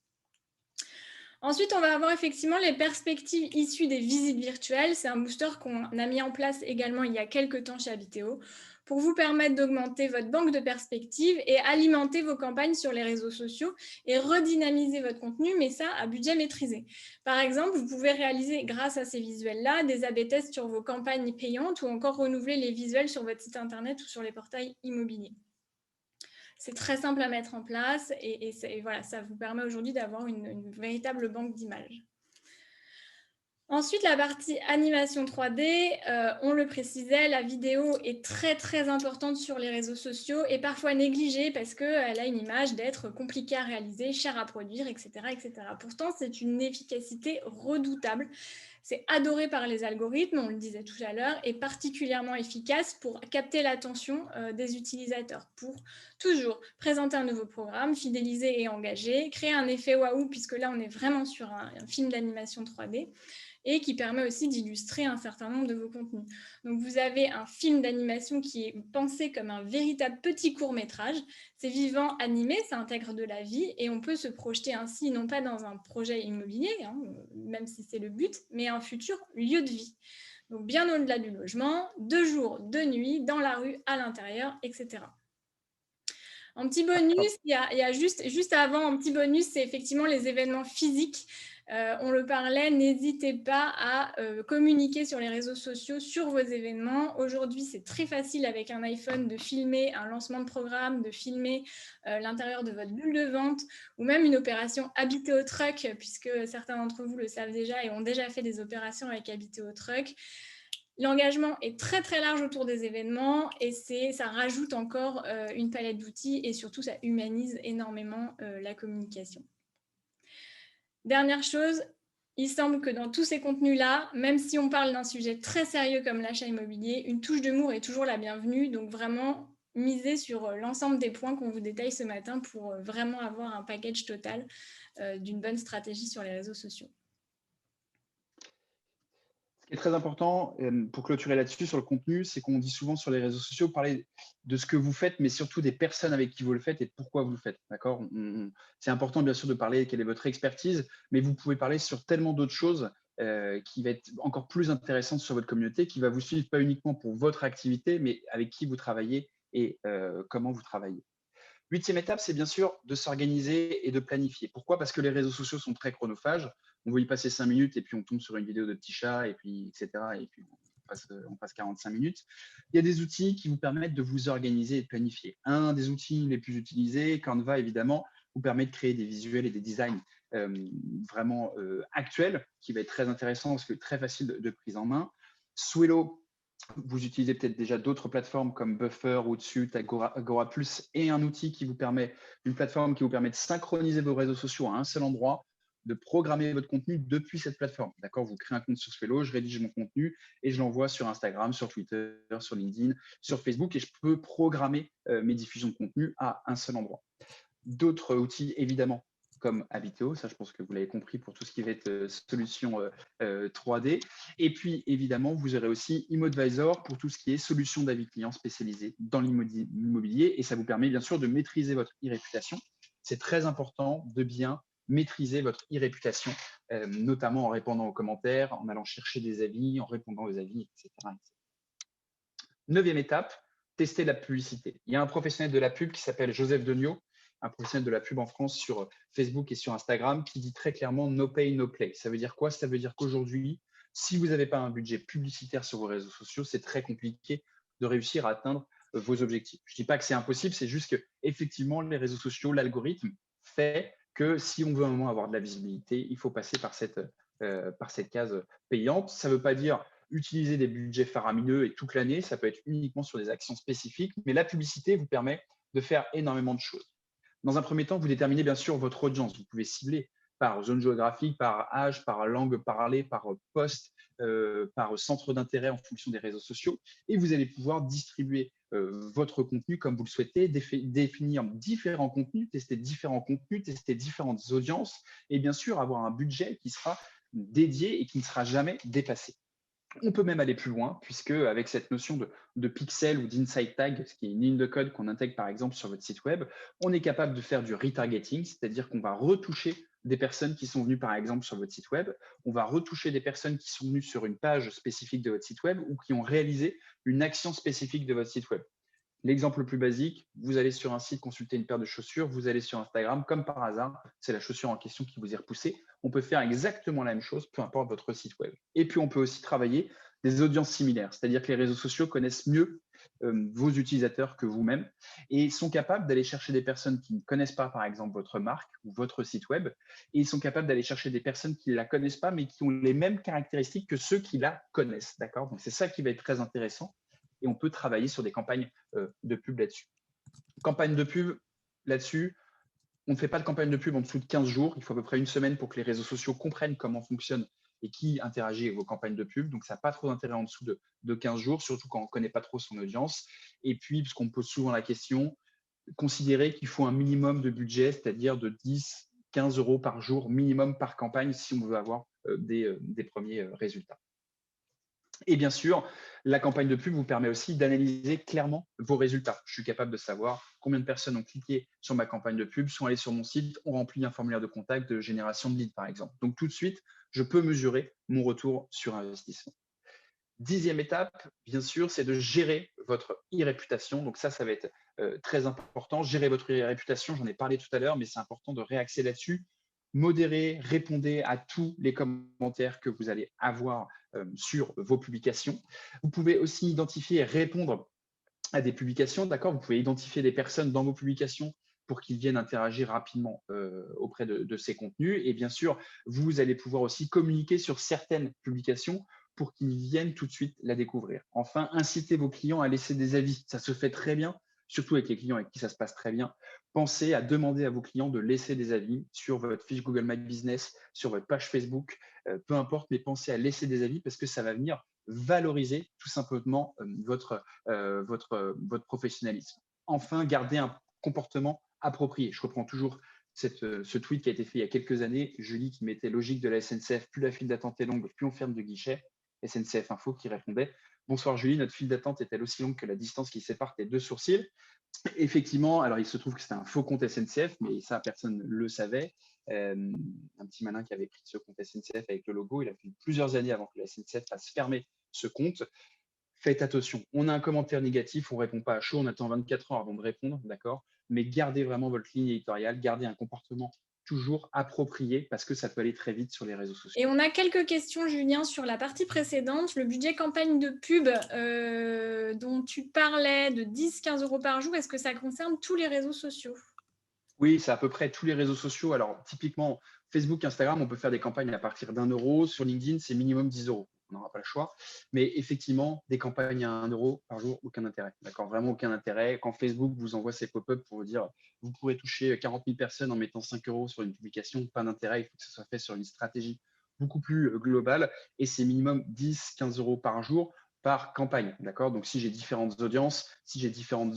Ensuite, on va avoir effectivement les perspectives issues des visites virtuelles. C'est un booster qu'on a mis en place également il y a quelques temps chez Habiteo pour vous permettre d'augmenter votre banque de perspectives et alimenter vos campagnes sur les réseaux sociaux et redynamiser votre contenu, mais ça à budget maîtrisé. Par exemple, vous pouvez réaliser grâce à ces visuels-là des A/B tests sur vos campagnes payantes ou encore renouveler les visuels sur votre site internet ou sur les portails immobiliers. C'est très simple à mettre en place et voilà, ça vous permet aujourd'hui d'avoir une véritable banque d'images. Ensuite, la partie animation 3D, on le précisait, la vidéo est très très importante sur les réseaux sociaux et parfois négligée parce qu'elle a une image d'être compliquée à réaliser, chère à produire, etc. etc. Pourtant, c'est une efficacité redoutable. C'est adoré par les algorithmes, on le disait tout à l'heure, et particulièrement efficace pour capter l'attention des utilisateurs, pour toujours présenter un nouveau programme, fidéliser et engager, créer un effet waouh, puisque là, on est vraiment sur un film d'animation 3D, et qui permet aussi d'illustrer un certain nombre de vos contenus. Donc, vous avez un film d'animation qui est pensé comme un véritable petit court-métrage. C'est vivant, animé, ça intègre de la vie et on peut se projeter ainsi, non pas dans un projet immobilier, hein, même si c'est le but, mais un futur lieu de vie. Donc, bien au-delà du logement, de jour, de nuit, dans la rue, à l'intérieur, etc. Un petit bonus, il y a juste avant, un petit bonus, c'est effectivement les événements physiques. On le parlait, n'hésitez pas à communiquer sur les réseaux sociaux sur vos événements. Aujourd'hui, c'est très facile avec un iPhone de filmer un lancement de programme, de filmer l'intérieur de votre bulle de vente ou même une opération Habiteo Truck, puisque certains d'entre vous le savent déjà et ont déjà fait des opérations avec Habiteo Truck. L'engagement est très très large autour des événements et ça rajoute encore une palette d'outils et surtout ça humanise énormément la communication. Dernière chose, il semble que dans tous ces contenus-là, même si on parle d'un sujet très sérieux comme l'achat immobilier, une touche d'humour est toujours la bienvenue. Donc vraiment, misez sur l'ensemble des points qu'on vous détaille ce matin pour vraiment avoir un package total d'une bonne stratégie sur les réseaux sociaux. Ce qui est très important, pour clôturer là-dessus, sur le contenu, c'est qu'on dit souvent sur les réseaux sociaux, parler de ce que vous faites, mais surtout des personnes avec qui vous le faites et pourquoi vous le faites. D'accord ? C'est important, bien sûr, de parler quelle est votre expertise, mais vous pouvez parler sur tellement d'autres choses qui va être encore plus intéressantes sur votre communauté, qui va vous suivre pas uniquement pour votre activité, mais avec qui vous travaillez et comment vous travaillez. 8e étape, c'est bien sûr de s'organiser et de planifier. Pourquoi ? Parce que les réseaux sociaux sont très chronophages. On veut y passer 5 minutes et puis on tombe sur une vidéo de petit chat et puis etc. Et puis on passe 45 minutes. Il y a des outils qui vous permettent de vous organiser et de planifier. Un des outils les plus utilisés, Canva évidemment, vous permet de créer des visuels et des designs vraiment actuels, qui va être très intéressant parce que très facile de prise en main. Swello, vous utilisez peut-être déjà d'autres plateformes comme Buffer, Hootsuite, Agora Plus, et un outil qui vous permet, une plateforme qui vous permet de synchroniser vos réseaux sociaux à un seul endroit, de programmer votre contenu depuis cette plateforme. D'accord, vous créez un compte sur Swello, je rédige mon contenu et je l'envoie sur Instagram, sur Twitter, sur LinkedIn, sur Facebook, et je peux programmer mes diffusions de contenu à un seul endroit. D'autres outils, évidemment, comme Habiteo, ça je pense que vous l'avez compris pour tout ce qui va être solution 3D. Et puis évidemment, vous aurez aussi ImmoAdvisor pour tout ce qui est solution d'avis client spécialisée dans l'immobilier. Et ça vous permet bien sûr de maîtriser votre e-réputation. C'est très important de bien maîtriser votre e-réputation, notamment en répondant aux commentaires, en allant chercher des avis, en répondant aux avis, etc. Neuvième étape, tester la publicité. Il y a un professionnel de la pub qui s'appelle Joseph Degnaud, un professionnel de la pub en France sur Facebook et sur Instagram, qui dit très clairement no pay, no play. Ça veut dire quoi? Ça veut dire qu'aujourd'hui, si vous n'avez pas un budget publicitaire sur vos réseaux sociaux, c'est très compliqué de réussir à atteindre vos objectifs. Je ne dis pas que c'est impossible, c'est juste que effectivement, les réseaux sociaux, l'algorithme fait que si on veut un moment avoir de la visibilité, il faut passer par cette case payante. Ça ne veut pas dire utiliser des budgets faramineux et toute l'année, ça peut être uniquement sur des actions spécifiques, mais la publicité vous permet de faire énormément de choses. Dans un premier temps, vous déterminez bien sûr votre audience. Vous pouvez cibler par zone géographique, par âge, par langue parlée, par poste, par centre d'intérêt en fonction des réseaux sociaux. Et vous allez pouvoir distribuer votre contenu comme vous le souhaitez, définir différents contenus, tester différentes audiences et bien sûr avoir un budget qui sera dédié et qui ne sera jamais dépassé. On peut même aller plus loin, puisque avec cette notion de pixel ou d'inside tag, ce qui est une ligne de code qu'on intègre par exemple sur votre site web, on est capable de faire du retargeting, c'est-à-dire qu'on va retoucher des personnes qui sont venues par exemple sur votre site web, on va retoucher des personnes qui sont venues sur une page spécifique de votre site web ou qui ont réalisé une action spécifique de votre site web. L'exemple le plus basique, vous allez sur un site consulter une paire de chaussures, vous allez sur Instagram, comme par hasard, c'est la chaussure en question qui vous est repoussée. On peut faire exactement la même chose, peu importe votre site web. Et puis, on peut aussi travailler des audiences similaires, c'est-à-dire que les réseaux sociaux connaissent mieux vos utilisateurs que vous-même et sont capables d'aller chercher des personnes qui ne connaissent pas, par exemple, votre marque ou votre site web, et ils sont capables d'aller chercher des personnes qui ne la connaissent pas, mais qui ont les mêmes caractéristiques que ceux qui la connaissent. D'accord? Donc, c'est ça qui va être très intéressant. Et on peut travailler sur des campagnes de pub là-dessus. Campagne de pub là-dessus, on ne fait pas de campagne de pub en dessous de 15 jours. Il faut à peu près une semaine pour que les réseaux sociaux comprennent comment fonctionne et qui interagit avec vos campagnes de pub. Donc, ça n'a pas trop d'intérêt en dessous de 15 jours, surtout quand on ne connaît pas trop son audience. Et puis, puisqu'on me pose souvent la question, considérer qu'il faut un minimum de budget, c'est-à-dire de 10, 15 euros par jour minimum par campagne si on veut avoir des premiers résultats. Et bien sûr, la campagne de pub vous permet aussi d'analyser clairement vos résultats. Je suis capable de savoir combien de personnes ont cliqué sur ma campagne de pub, sont allées sur mon site, ont rempli un formulaire de contact de génération de leads, par exemple. Donc, tout de suite, je peux mesurer mon retour sur investissement. 10e étape, bien sûr, c'est de gérer votre e-réputation. Donc ça va être très important. Gérer votre e-réputation, j'en ai parlé tout à l'heure, mais c'est important de réaxer là-dessus. Modérez, répondez à tous les commentaires que vous allez avoir sur vos publications. Vous pouvez aussi identifier et répondre à des publications, d'accord? Vous pouvez identifier des personnes dans vos publications pour qu'ils viennent interagir rapidement auprès de ces contenus. Et bien sûr, vous allez pouvoir aussi communiquer sur certaines publications pour qu'ils viennent tout de suite la découvrir. Enfin, incitez vos clients à laisser des avis. Ça se fait très bien, surtout avec les clients avec qui ça se passe très bien. Pensez à demander à vos clients de laisser des avis sur votre fiche Google My Business, sur votre page Facebook, peu importe, mais pensez à laisser des avis parce que ça va venir valoriser tout simplement votre professionnalisme. Enfin, gardez un comportement approprié. Je reprends toujours ce tweet qui a été fait il y a quelques années. Julie qui mettait logique de la SNCF, plus la file d'attente est longue, plus on ferme de guichets. SNCF Info qui répondait: bonsoir Julie, notre file d'attente est-elle aussi longue que la distance qui sépare tes deux sourcils? Effectivement, alors il se trouve que c'était un faux compte SNCF, mais ça, personne ne le savait. Un petit malin qui avait pris ce compte SNCF avec le logo, il a fallu plusieurs années avant que la SNCF fasse fermer ce compte. Faites attention, on a un commentaire négatif, on ne répond pas à chaud, on attend 24 heures avant de répondre, d'accord? Mais gardez vraiment votre ligne éditoriale, gardez un comportement toujours approprié parce que ça peut aller très vite sur les réseaux sociaux. Et on a quelques questions, Julien, sur la partie précédente. Le budget campagne de pub dont tu parlais de 10-15 € par jour, est-ce que ça concerne tous les réseaux sociaux? Oui, c'est à peu près tous les réseaux sociaux. Alors, typiquement, Facebook, Instagram, on peut faire des campagnes à partir d'1 €. Sur LinkedIn, c'est minimum 10 €. On n'aura pas le choix. Mais effectivement, des campagnes à 1 € par jour, aucun intérêt. D'accord, vraiment aucun intérêt. Quand Facebook vous envoie ses pop-up pour vous dire vous pourrez toucher 40 000 personnes en mettant 5 € sur une publication, pas d'intérêt. Il faut que ce soit fait sur une stratégie beaucoup plus globale. Et c'est minimum 10-15 € par jour par campagne. D'accord, donc si j'ai différentes audiences, si j'ai différents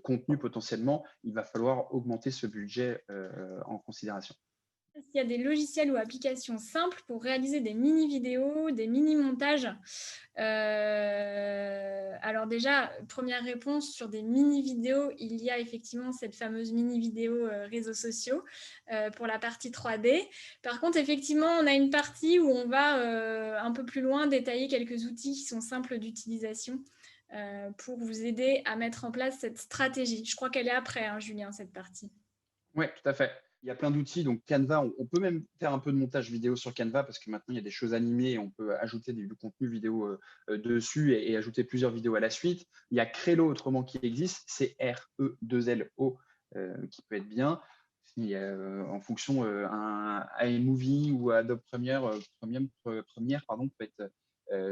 contenus potentiellement, il va falloir augmenter ce budget en considération. S'il y a des logiciels ou applications simples pour réaliser des mini-vidéos, des mini-montages. Alors déjà, première réponse sur des mini-vidéos, il y a effectivement cette fameuse mini-vidéo réseaux sociaux pour la partie 3D. Par contre, effectivement, on a une partie où on va un peu plus loin détailler quelques outils qui sont simples d'utilisation pour vous aider à mettre en place cette stratégie. Je crois qu'elle est après, hein, Julien, cette partie. Oui, tout à fait. Il y a plein d'outils. Donc, Canva, on peut même faire un peu de montage vidéo sur Canva parce que maintenant, il y a des choses animées et on peut ajouter du contenu vidéo dessus et ajouter plusieurs vidéos à la suite. Il y a Crelo, autrement, qui existe. C'est R-E-2-L-O qui peut être bien. Il y a, en fonction, un iMovie ou Adobe Premiere, pardon, peut être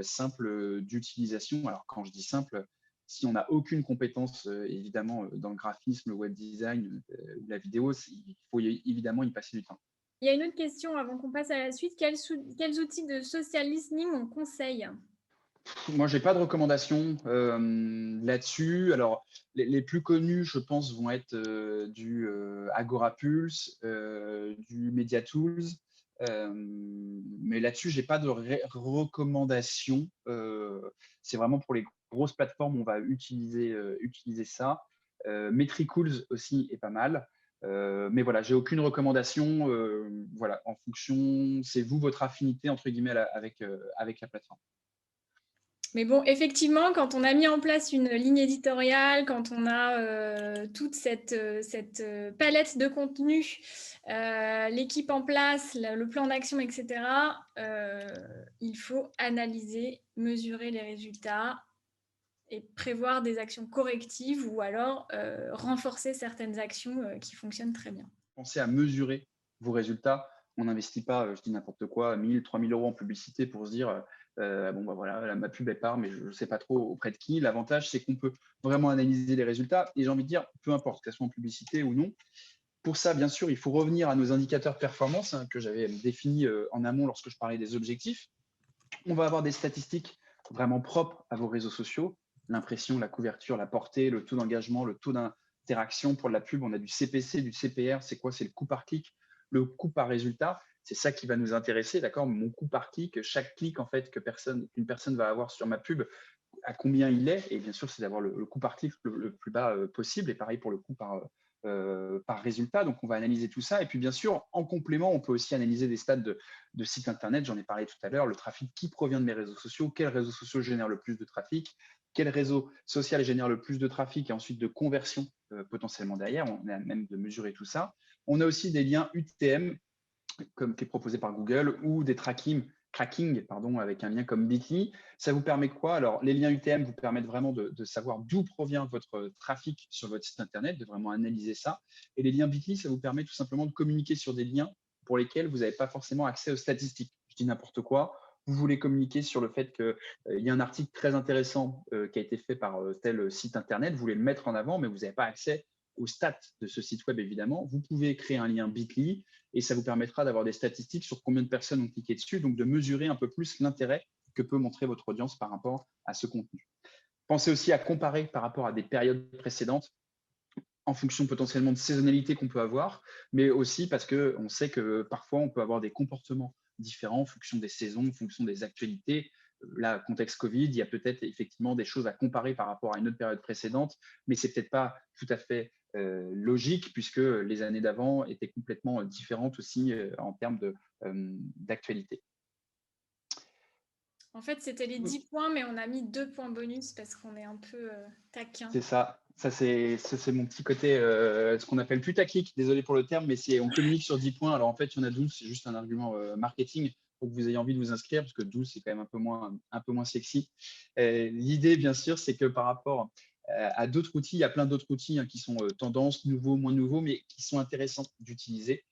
simple d'utilisation. Alors, quand je dis simple, si on n'a aucune compétence, évidemment, dans le graphisme, le web design ou la vidéo, il faut évidemment y passer du temps. Il y a une autre question avant qu'on passe à la suite. Quels outils de social listening on conseille? Moi, j'ai pas de recommandations là-dessus. Alors, les plus connus, je pense, vont être du Agora Pulse, du Media Tools. Mais là-dessus, j'ai pas de recommandations. C'est vraiment pour les grosses plateformes, on va utiliser ça. Metricools aussi est pas mal. Mais voilà, j'ai aucune recommandation. Voilà, en fonction, c'est vous, votre affinité, entre guillemets, avec la plateforme. Mais bon, effectivement, quand on a mis en place une ligne éditoriale, quand on a toute cette palette de contenu, l'équipe en place, le plan d'action, etc., il faut analyser, mesurer les résultats et prévoir des actions correctives ou alors renforcer certaines actions qui fonctionnent très bien. Pensez à mesurer vos résultats. On n'investit pas, je dis n'importe quoi, 1000, 3000 € en publicité pour se dire bon, bah voilà, là, ma pub elle part, mais je ne sais pas trop auprès de qui. L'avantage, c'est qu'on peut vraiment analyser les résultats. Et j'ai envie de dire, peu importe, que ce soit en publicité ou non. Pour ça, bien sûr, il faut revenir à nos indicateurs performance que j'avais définis en amont lorsque je parlais des objectifs. On va avoir des statistiques vraiment propres à vos réseaux sociaux. L'impression, la couverture, la portée, le taux d'engagement, le taux d'interaction. Pour la pub, on a du CPC, du CPR. C'est quoi? C'est le coût par clic, le coût par résultat. C'est ça qui va nous intéresser, d'accord? Mon coût par clic, chaque clic en fait qu'une personne va avoir sur ma pub, à combien il est. Et bien sûr, c'est d'avoir le coût par clic le plus bas possible. Et pareil pour le coût par résultat. Donc, on va analyser tout ça. Et puis, bien sûr, en complément, on peut aussi analyser des stats de sites Internet. J'en ai parlé tout à l'heure. Le trafic qui provient de mes réseaux sociaux, quels réseaux sociaux génèrent le plus de trafic, quel réseau social génère le plus de trafic et ensuite de conversion potentiellement derrière. On a même de mesurer tout ça. On a aussi des liens UTM, comme qui est proposé par Google, ou des tracking avec un lien comme Bitly. Ça vous permet quoi? Alors, les liens UTM vous permettent vraiment de savoir d'où provient votre trafic sur votre site Internet, de vraiment analyser ça. Et les liens Bitly, ça vous permet tout simplement de communiquer sur des liens pour lesquels vous n'avez pas forcément accès aux statistiques. Je dis n'importe quoi. Vous voulez communiquer sur le fait qu'il y a un article très intéressant qui a été fait par tel site Internet, vous voulez le mettre en avant, mais vous n'avez pas accès aux stats de ce site web, évidemment. Vous pouvez créer un lien Bitly et ça vous permettra d'avoir des statistiques sur combien de personnes ont cliqué dessus, donc de mesurer un peu plus l'intérêt que peut montrer votre audience par rapport à ce contenu. Pensez aussi à comparer par rapport à des périodes précédentes en fonction potentiellement de saisonnalité qu'on peut avoir, mais aussi parce qu'on sait que parfois on peut avoir des comportements différents en fonction des saisons, en fonction des actualités. Là, contexte Covid, il y a peut-être effectivement des choses à comparer par rapport à une autre période précédente, mais c'est peut-être pas tout à fait logique puisque les années d'avant étaient complètement différentes aussi en termes d'actualité. En fait, c'était les 10 points, mais on a mis 2 points bonus parce qu'on est un peu taquin. C'est ça, Ça, c'est mon petit côté, ce qu'on appelle putaclic. Désolé pour le terme, mais on communique sur 10 points. Alors, en fait, il y en a 12. C'est juste un argument marketing pour que vous ayez envie de vous inscrire, parce que 12, c'est quand même un peu moins sexy. L'idée, bien sûr, c'est que par rapport à d'autres outils, il y a plein d'autres outils qui sont tendances, nouveaux, moins nouveaux, mais qui sont intéressants d'utiliser.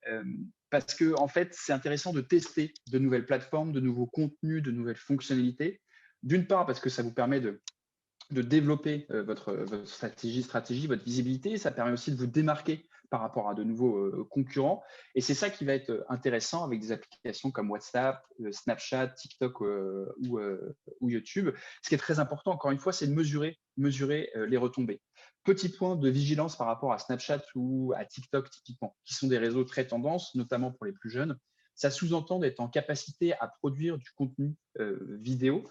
Euh, Parce que, en fait, c'est intéressant de tester de nouvelles plateformes, de nouveaux contenus, de nouvelles fonctionnalités. D'une part, parce que ça vous permet de développer votre stratégie, votre visibilité. Ça permet aussi de vous démarquer par rapport à de nouveaux concurrents. Et c'est ça qui va être intéressant avec des applications comme WhatsApp, Snapchat, TikTok ou YouTube. Ce qui est très important, encore une fois, c'est de mesurer les retombées. Petit point de vigilance par rapport à Snapchat ou à TikTok, typiquement, qui sont des réseaux très tendances, notamment pour les plus jeunes. Ça sous-entend d'être en capacité à produire du contenu vidéo.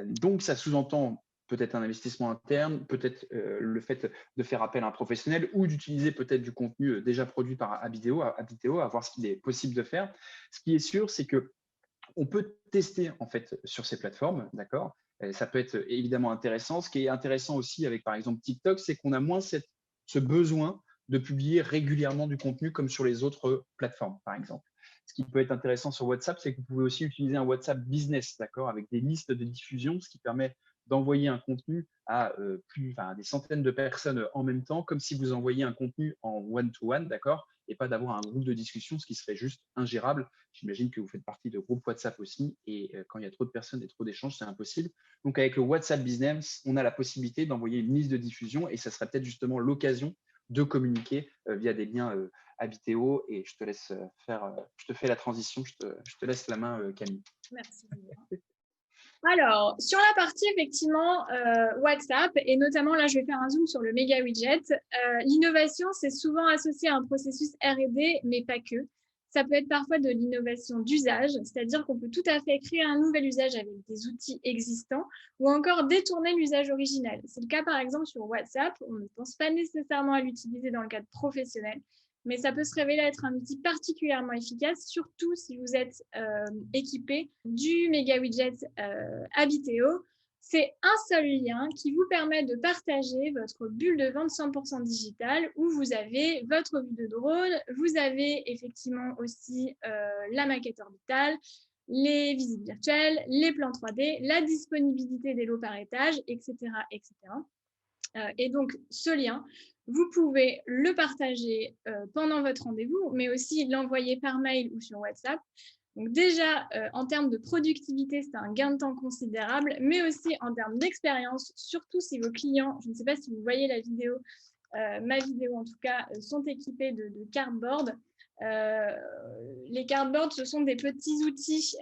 Donc, ça sous-entend peut-être un investissement interne, peut-être le fait de faire appel à un professionnel ou d'utiliser peut-être du contenu déjà produit par Abideo, à voir ce qu'il est possible de faire. Ce qui est sûr, c'est que on peut tester en fait sur ces plateformes, d'accord. Ça peut être évidemment intéressant. Ce qui est intéressant aussi avec par exemple TikTok, c'est qu'on a moins ce besoin de publier régulièrement du contenu comme sur les autres plateformes, par exemple. Ce qui peut être intéressant sur WhatsApp, c'est que vous pouvez aussi utiliser un WhatsApp business, d'accord, avec des listes de diffusion, ce qui permet d'envoyer un contenu à des centaines de personnes en même temps, comme si vous envoyiez un contenu en one-to-one, d'accord, et pas d'avoir un groupe de discussion, ce qui serait juste ingérable. J'imagine que vous faites partie de groupes WhatsApp aussi, et quand il y a trop de personnes et trop d'échanges, c'est impossible. Donc, avec le WhatsApp Business, on a la possibilité d'envoyer une liste de diffusion, et ça serait peut-être justement l'occasion de communiquer via des liens Abiteo. Et je te laisse je te fais la transition, je te laisse la main, Camille. Merci. Alors, sur la partie effectivement WhatsApp, et notamment là, je vais faire un zoom sur le méga widget. L'innovation, c'est souvent associé à un processus R&D, mais pas que. Ça peut être parfois de l'innovation d'usage, c'est-à-dire qu'on peut tout à fait créer un nouvel usage avec des outils existants ou encore détourner l'usage original. C'est le cas par exemple sur WhatsApp. On ne pense pas nécessairement à l'utiliser dans le cadre professionnel, mais ça peut se révéler être un outil particulièrement efficace, surtout si vous êtes équipé du méga widget Abiteo. C'est un seul lien qui vous permet de partager votre bulle de vente 100% digitale où vous avez votre vue de drone, vous avez effectivement aussi la maquette orbitale, les visites virtuelles, les plans 3D, la disponibilité des lots par étage, etc. etc. Et donc, ce lien, vous pouvez le partager pendant votre rendez-vous, mais aussi l'envoyer par mail ou sur WhatsApp. Donc déjà, en termes de productivité, c'est un gain de temps considérable, mais aussi en termes d'expérience, surtout si vos clients, je ne sais pas si vous voyez la vidéo, ma vidéo en tout cas, sont équipés de cardboard. Les cardboards, ce sont des petits outils,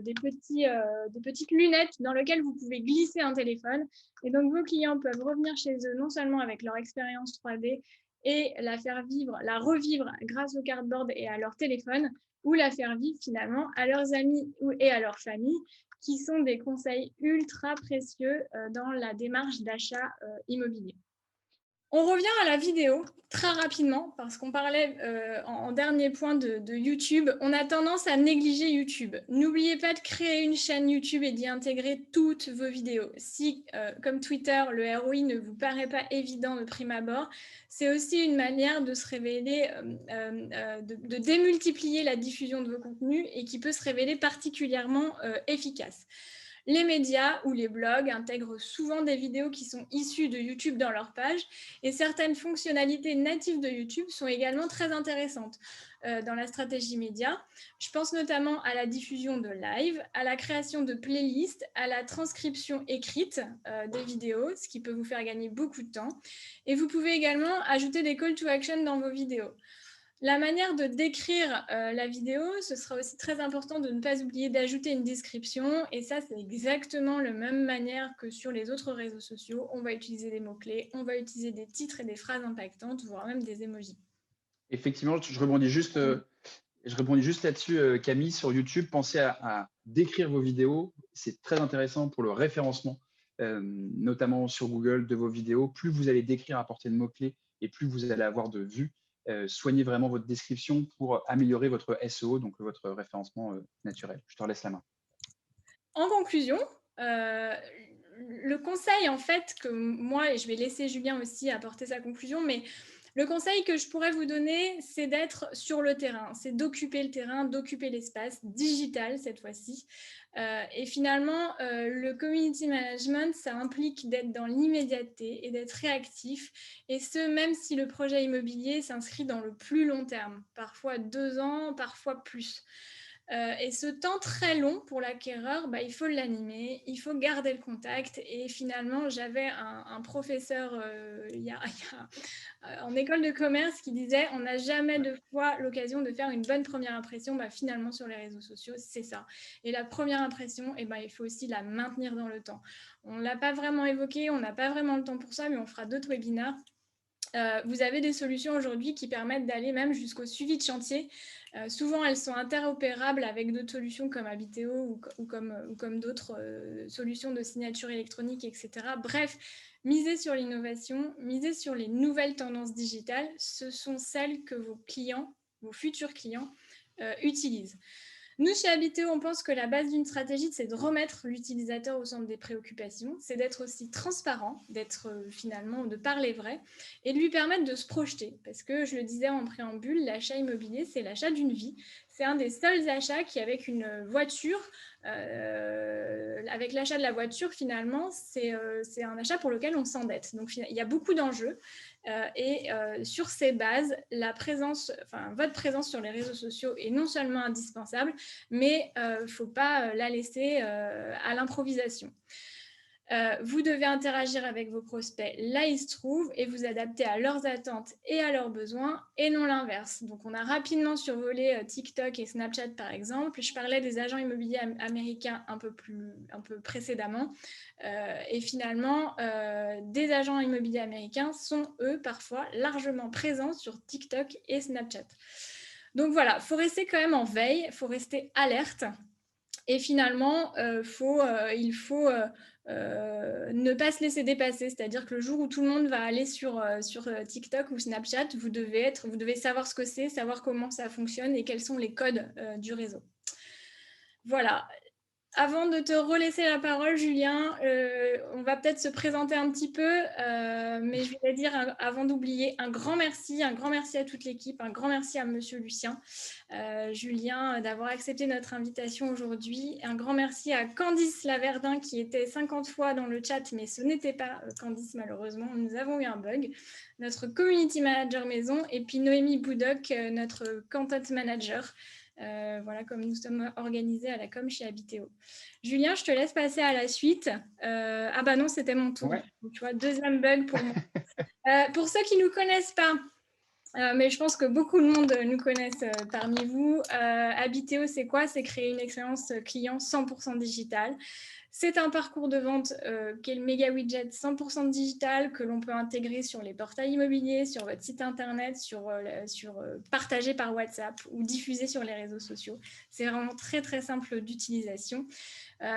des petites lunettes dans lesquelles vous pouvez glisser un téléphone. Et donc, vos clients peuvent revenir chez eux non seulement avec leur expérience 3D et la faire vivre, la revivre grâce au cardboard et à leur téléphone, ou la faire vivre finalement à leurs amis et à leur famille, qui sont des conseils ultra précieux dans la démarche d'achat immobilier. On revient à la vidéo très rapidement parce qu'on parlait en dernier point de YouTube. On a tendance à négliger YouTube. N'oubliez pas de créer une chaîne YouTube et d'y intégrer toutes vos vidéos. Si, comme Twitter, le ROI ne vous paraît pas évident de prime abord, c'est aussi une manière de se révéler, de démultiplier la diffusion de vos contenus et qui peut se révéler particulièrement efficace. Les médias ou les blogs intègrent souvent des vidéos qui sont issues de YouTube dans leur page et certaines fonctionnalités natives de YouTube sont également très intéressantes dans la stratégie média. Je pense notamment à la diffusion de live, à la création de playlists, à la transcription écrite des vidéos, ce qui peut vous faire gagner beaucoup de temps. Et vous pouvez également ajouter des call to action dans vos vidéos. La manière de décrire la vidéo, ce sera aussi très important de ne pas oublier d'ajouter une description. Et ça, c'est exactement la même manière que sur les autres réseaux sociaux. On va utiliser des mots-clés, on va utiliser des titres et des phrases impactantes, voire même des emojis. Effectivement, je rebondis juste là-dessus, Camille, sur YouTube. Pensez à décrire vos vidéos. C'est très intéressant pour le référencement, notamment sur Google, de vos vidéos. Plus vous allez décrire à partir de mots-clés et plus vous allez avoir de vues. Soignez vraiment votre description pour améliorer votre SEO, donc votre référencement naturel. Je te laisse la main. En conclusion, le conseil, en fait, que moi, et je vais laisser Julien aussi apporter sa conclusion, mais le conseil que je pourrais vous donner, c'est d'être sur le terrain, c'est d'occuper le terrain, d'occuper l'espace digital cette fois-ci. Et finalement, le community management, ça implique d'être dans l'immédiateté et d'être réactif, et ce, même si le projet immobilier s'inscrit dans le plus long terme, parfois 2 ans, parfois plus. Et ce temps très long pour l'acquéreur, bah, il faut l'animer, il faut garder le contact. Et finalement, j'avais un professeur en école de commerce qui disait on n'a jamais deux fois l'occasion de faire une bonne première impression. Bah, finalement, sur les réseaux sociaux, c'est ça. Et la première impression, bah, il faut aussi la maintenir dans le temps. On ne l'a pas vraiment évoqué, on n'a pas vraiment le temps pour ça, mais on fera d'autres webinaires. Vous avez des solutions aujourd'hui qui permettent d'aller même jusqu'au suivi de chantier. Souvent, elles sont interopérables avec d'autres solutions comme Habiteo ou comme d'autres solutions de signature électronique, etc. Bref, misez sur l'innovation, misez sur les nouvelles tendances digitales. Ce sont celles que vos clients, vos futurs clients, utilisent. Nous, chez Habiteo, on pense que la base d'une stratégie, c'est de remettre l'utilisateur au centre des préoccupations, c'est d'être aussi transparent, d'être finalement, de parler vrai, et de lui permettre de se projeter. Parce que, je le disais en préambule, l'achat immobilier, c'est l'achat d'une vie. C'est un des seuls achats qui, avec une voiture, avec l'achat de la voiture, finalement, c'est un achat pour lequel on s'endette. Donc, il y a beaucoup d'enjeux. Sur ces bases, votre présence sur les réseaux sociaux est non seulement indispensable, mais il ne faut pas la laisser à l'improvisation. Vous devez interagir avec vos prospects là ils se trouvent et vous adapter à leurs attentes et à leurs besoins et non l'inverse. Donc on a rapidement survolé TikTok et Snapchat par exemple. Je parlais des agents immobiliers américains un peu précédemment et finalement des agents immobiliers américains sont eux parfois largement présents sur TikTok et Snapchat. Donc voilà, il faut rester quand même en veille, il faut rester alerte. Et finalement, il faut ne pas se laisser dépasser. C'est-à-dire que le jour où tout le monde va aller sur TikTok ou Snapchat, vous devez savoir ce que c'est, savoir comment ça fonctionne et quels sont les codes du réseau. Voilà. Avant de te relaisser la parole, Julien, on va peut-être se présenter un petit peu, mais je voulais dire, avant d'oublier, un grand merci à toute l'équipe, un grand merci à Monsieur Lucien, Julien, d'avoir accepté notre invitation aujourd'hui. Un grand merci à Candice Laverdin, qui était 50 fois dans le chat, mais ce n'était pas Candice, malheureusement. Nous avons eu un bug. Notre community manager maison, et puis Noémie Boudoc, notre content manager. Voilà, comme nous sommes organisés à la com chez Habiteo. Julien, je te laisse passer à la suite. Ah bah non, c'était mon tour. Ouais. Tu vois, deuxième bug pour moi. Pour ceux qui ne nous connaissent pas, mais je pense que beaucoup de monde nous connaissent parmi vous. Habiteo, c'est quoi? C'est créer une expérience client 100% digitale. C'est un parcours de vente qui est le méga widget 100% digital que l'on peut intégrer sur les portails immobiliers, sur votre site internet, partagé par WhatsApp ou diffusé sur les réseaux sociaux. C'est vraiment très très simple d'utilisation.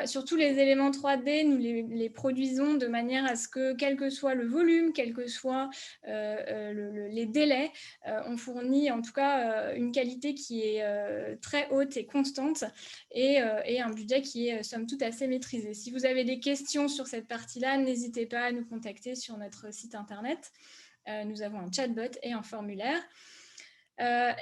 Surtout les éléments 3D, nous les produisons de manière à ce que, quel que soit le volume, quels que soient les délais, on fournit en tout cas une qualité qui est très haute et constante et un budget qui est somme toute assez maîtrisé. Si vous avez des questions sur cette partie-là, n'hésitez pas à nous contacter sur notre site internet. Nous avons un chatbot et un formulaire.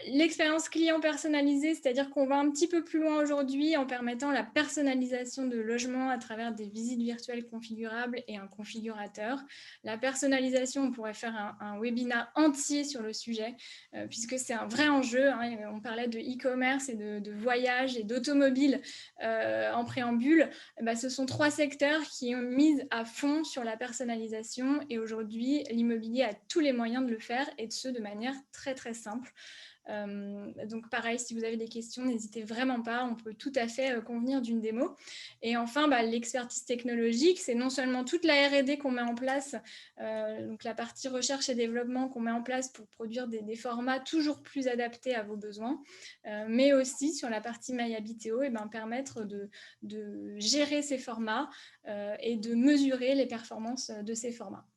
L'expérience client personnalisée, c'est-à-dire qu'on va un petit peu plus loin aujourd'hui en permettant la personnalisation de logements à travers des visites virtuelles configurables et un configurateur. La personnalisation, on pourrait faire un webinaire entier sur le sujet puisque c'est un vrai enjeu. Hein. On parlait de e-commerce et de voyage et d'automobile en préambule. Bah, ce sont 3 secteurs qui ont mis à fond sur la personnalisation et aujourd'hui, l'immobilier a tous les moyens de le faire et de ce de manière très très simple. Donc pareil, si vous avez des questions, n'hésitez vraiment pas, on peut tout à fait convenir d'une démo. Et enfin, l'expertise technologique, c'est non seulement toute la R&D qu'on met en place, donc la partie recherche et développement qu'on met en place pour produire des formats toujours plus adaptés à vos besoins, mais aussi sur la partie MyHabiteo, permettre de gérer ces formats et de mesurer les performances de ces formats.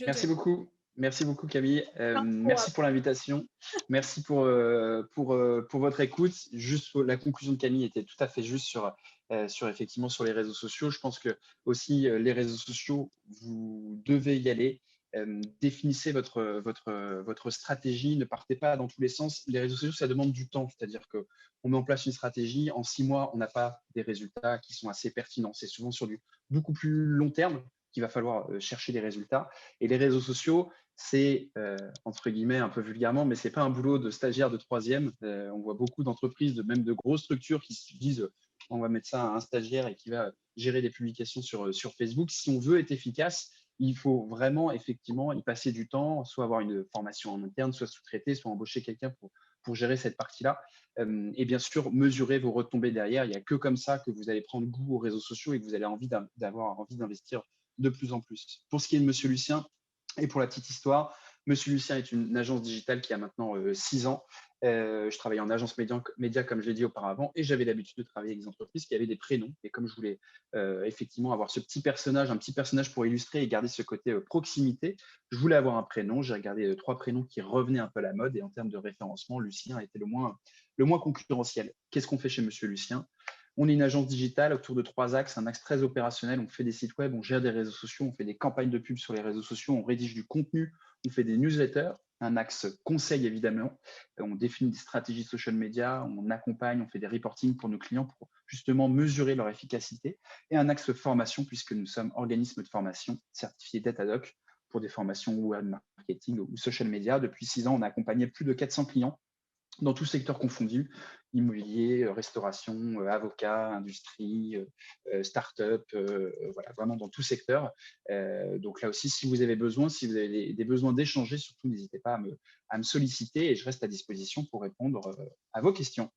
Merci beaucoup. Merci beaucoup Camille. Pour, Merci pour l'invitation. Merci pour votre écoute. Juste la conclusion de Camille était tout à fait juste sur effectivement sur les réseaux sociaux. Je pense que aussi les réseaux sociaux, vous devez y aller. Définissez votre stratégie. Ne partez pas dans tous les sens. Les réseaux sociaux, ça demande du temps. C'est-à-dire que on met en place une stratégie. En 6 mois, on n'a pas des résultats qui sont assez pertinents. C'est souvent sur du beaucoup plus long terme qu'il va falloir chercher des résultats. Et les réseaux sociaux, c'est, entre guillemets, un peu vulgairement, mais c'est pas un boulot de stagiaire de troisième. On voit beaucoup d'entreprises, même de grosses structures qui se disent on va mettre ça à un stagiaire et qui va gérer des publications sur Facebook. Si on veut être efficace, il faut vraiment effectivement y passer du temps, soit avoir une formation en interne, soit sous-traiter, soit embaucher quelqu'un pour gérer cette partie-là. Et bien sûr, mesurer vos retombées derrière. Il n'y a que comme ça que vous allez prendre goût aux réseaux sociaux et que vous allez d'avoir envie d'investir de plus en plus. Pour ce qui est de Monsieur Lucien, et pour la petite histoire, Monsieur Lucien est une agence digitale qui a maintenant 6 ans. Je travaillais en agence média, comme je l'ai dit auparavant, et j'avais l'habitude de travailler avec des entreprises qui avaient des prénoms. Et comme je voulais effectivement avoir ce petit personnage, un petit personnage pour illustrer et garder ce côté proximité, je voulais avoir un prénom. J'ai regardé 3 prénoms qui revenaient un peu à la mode. Et en termes de référencement, Lucien était le moins concurrentiel. Qu'est-ce qu'on fait chez Monsieur Lucien? On est une agence digitale autour de 3 axes, un axe très opérationnel. On fait des sites web, on gère des réseaux sociaux, on fait des campagnes de pub sur les réseaux sociaux, on rédige du contenu, on fait des newsletters. Un axe conseil, évidemment. On définit des stratégies social media, on accompagne, on fait des reporting pour nos clients pour justement mesurer leur efficacité. Et un axe formation, puisque nous sommes organisme de formation certifié Datadoc pour des formations web marketing ou social media. Depuis 6 ans, on a accompagné plus de 400 clients dans tout secteur confondu, immobilier, restauration, avocat, industrie, start-up, voilà, vraiment dans tout secteur. Donc là aussi, si vous avez besoin, si vous avez des besoins d'échanger, surtout n'hésitez pas à me solliciter et je reste à disposition pour répondre à vos questions.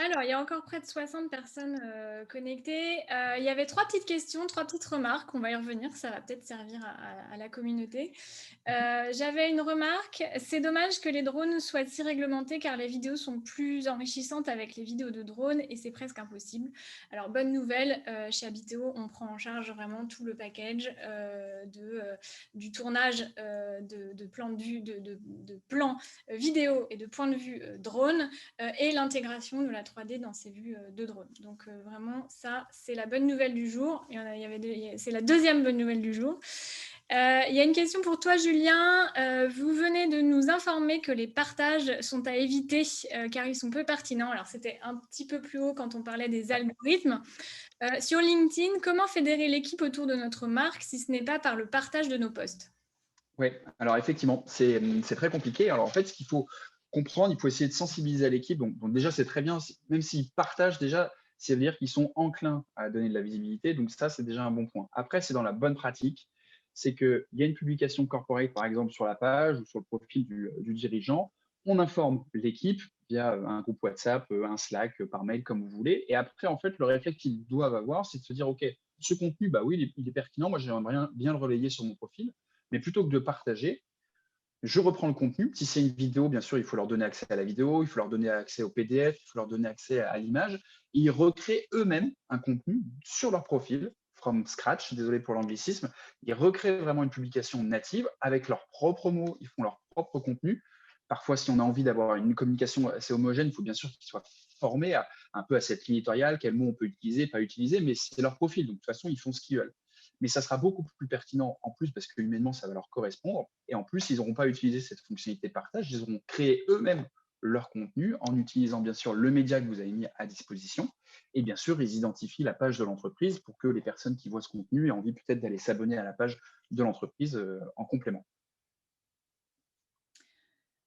Alors, il y a encore près de 60 personnes connectées. Il y avait 3 petites questions, 3 petites remarques. On va y revenir, ça va peut-être servir à la communauté. J'avais une remarque. C'est dommage que les drones soient si réglementés car les vidéos sont plus enrichissantes avec les vidéos de drones et c'est presque impossible. Alors, bonne nouvelle, chez Habiteo, on prend en charge vraiment tout le package du tournage de plans de vue, de plans vidéo et de points de vue drone et l'intégration de la 3D dans ces vues de drone. Donc vraiment, ça, c'est la bonne nouvelle du jour. C'est la deuxième bonne nouvelle du jour. Il y a une question pour toi, Julien. Vous venez de nous informer que les partages sont à éviter car ils sont peu pertinents. Alors, c'était un petit peu plus haut quand on parlait des algorithmes. Sur LinkedIn, comment fédérer l'équipe autour de notre marque si ce n'est pas par le partage de nos posts? Oui, alors effectivement, c'est très compliqué. Alors en fait, ce qu'il faut comprendre, il faut essayer de sensibiliser à l'équipe. Donc déjà, c'est très bien, même s'ils partagent déjà, ça veut dire qu'ils sont enclins à donner de la visibilité. Donc ça, c'est déjà un bon point. Après, c'est dans la bonne pratique. C'est qu'il y a une publication corporate, par exemple, sur la page ou sur le profil du dirigeant. On informe l'équipe via un groupe WhatsApp, un Slack, par mail, comme vous voulez. Et après, en fait, le réflexe qu'ils doivent avoir, c'est de se dire, OK, ce contenu, bah oui, il est pertinent. Moi, j'aimerais bien le relayer sur mon profil. Mais plutôt que de partager, je reprends le contenu. Si c'est une vidéo, bien sûr, il faut leur donner accès à la vidéo, il faut leur donner accès au PDF, il faut leur donner accès à l'image. Ils recréent eux-mêmes un contenu sur leur profil, from scratch, désolé pour l'anglicisme. Ils recréent vraiment une publication native avec leurs propres mots, ils font leur propre contenu. Parfois, si on a envie d'avoir une communication assez homogène, il faut bien sûr qu'ils soient formés un peu à cette ligne éditoriale, quels mots on peut utiliser, pas utiliser, mais c'est leur profil. Donc, de toute façon, ils font ce qu'ils veulent. Mais ça sera beaucoup plus pertinent en plus parce que humainement, ça va leur correspondre. Et en plus, ils n'auront pas utilisé cette fonctionnalité de partage, ils auront créé eux-mêmes leur contenu en utilisant bien sûr le média que vous avez mis à disposition. Et bien sûr, ils identifient la page de l'entreprise pour que les personnes qui voient ce contenu aient envie peut-être d'aller s'abonner à la page de l'entreprise en complément.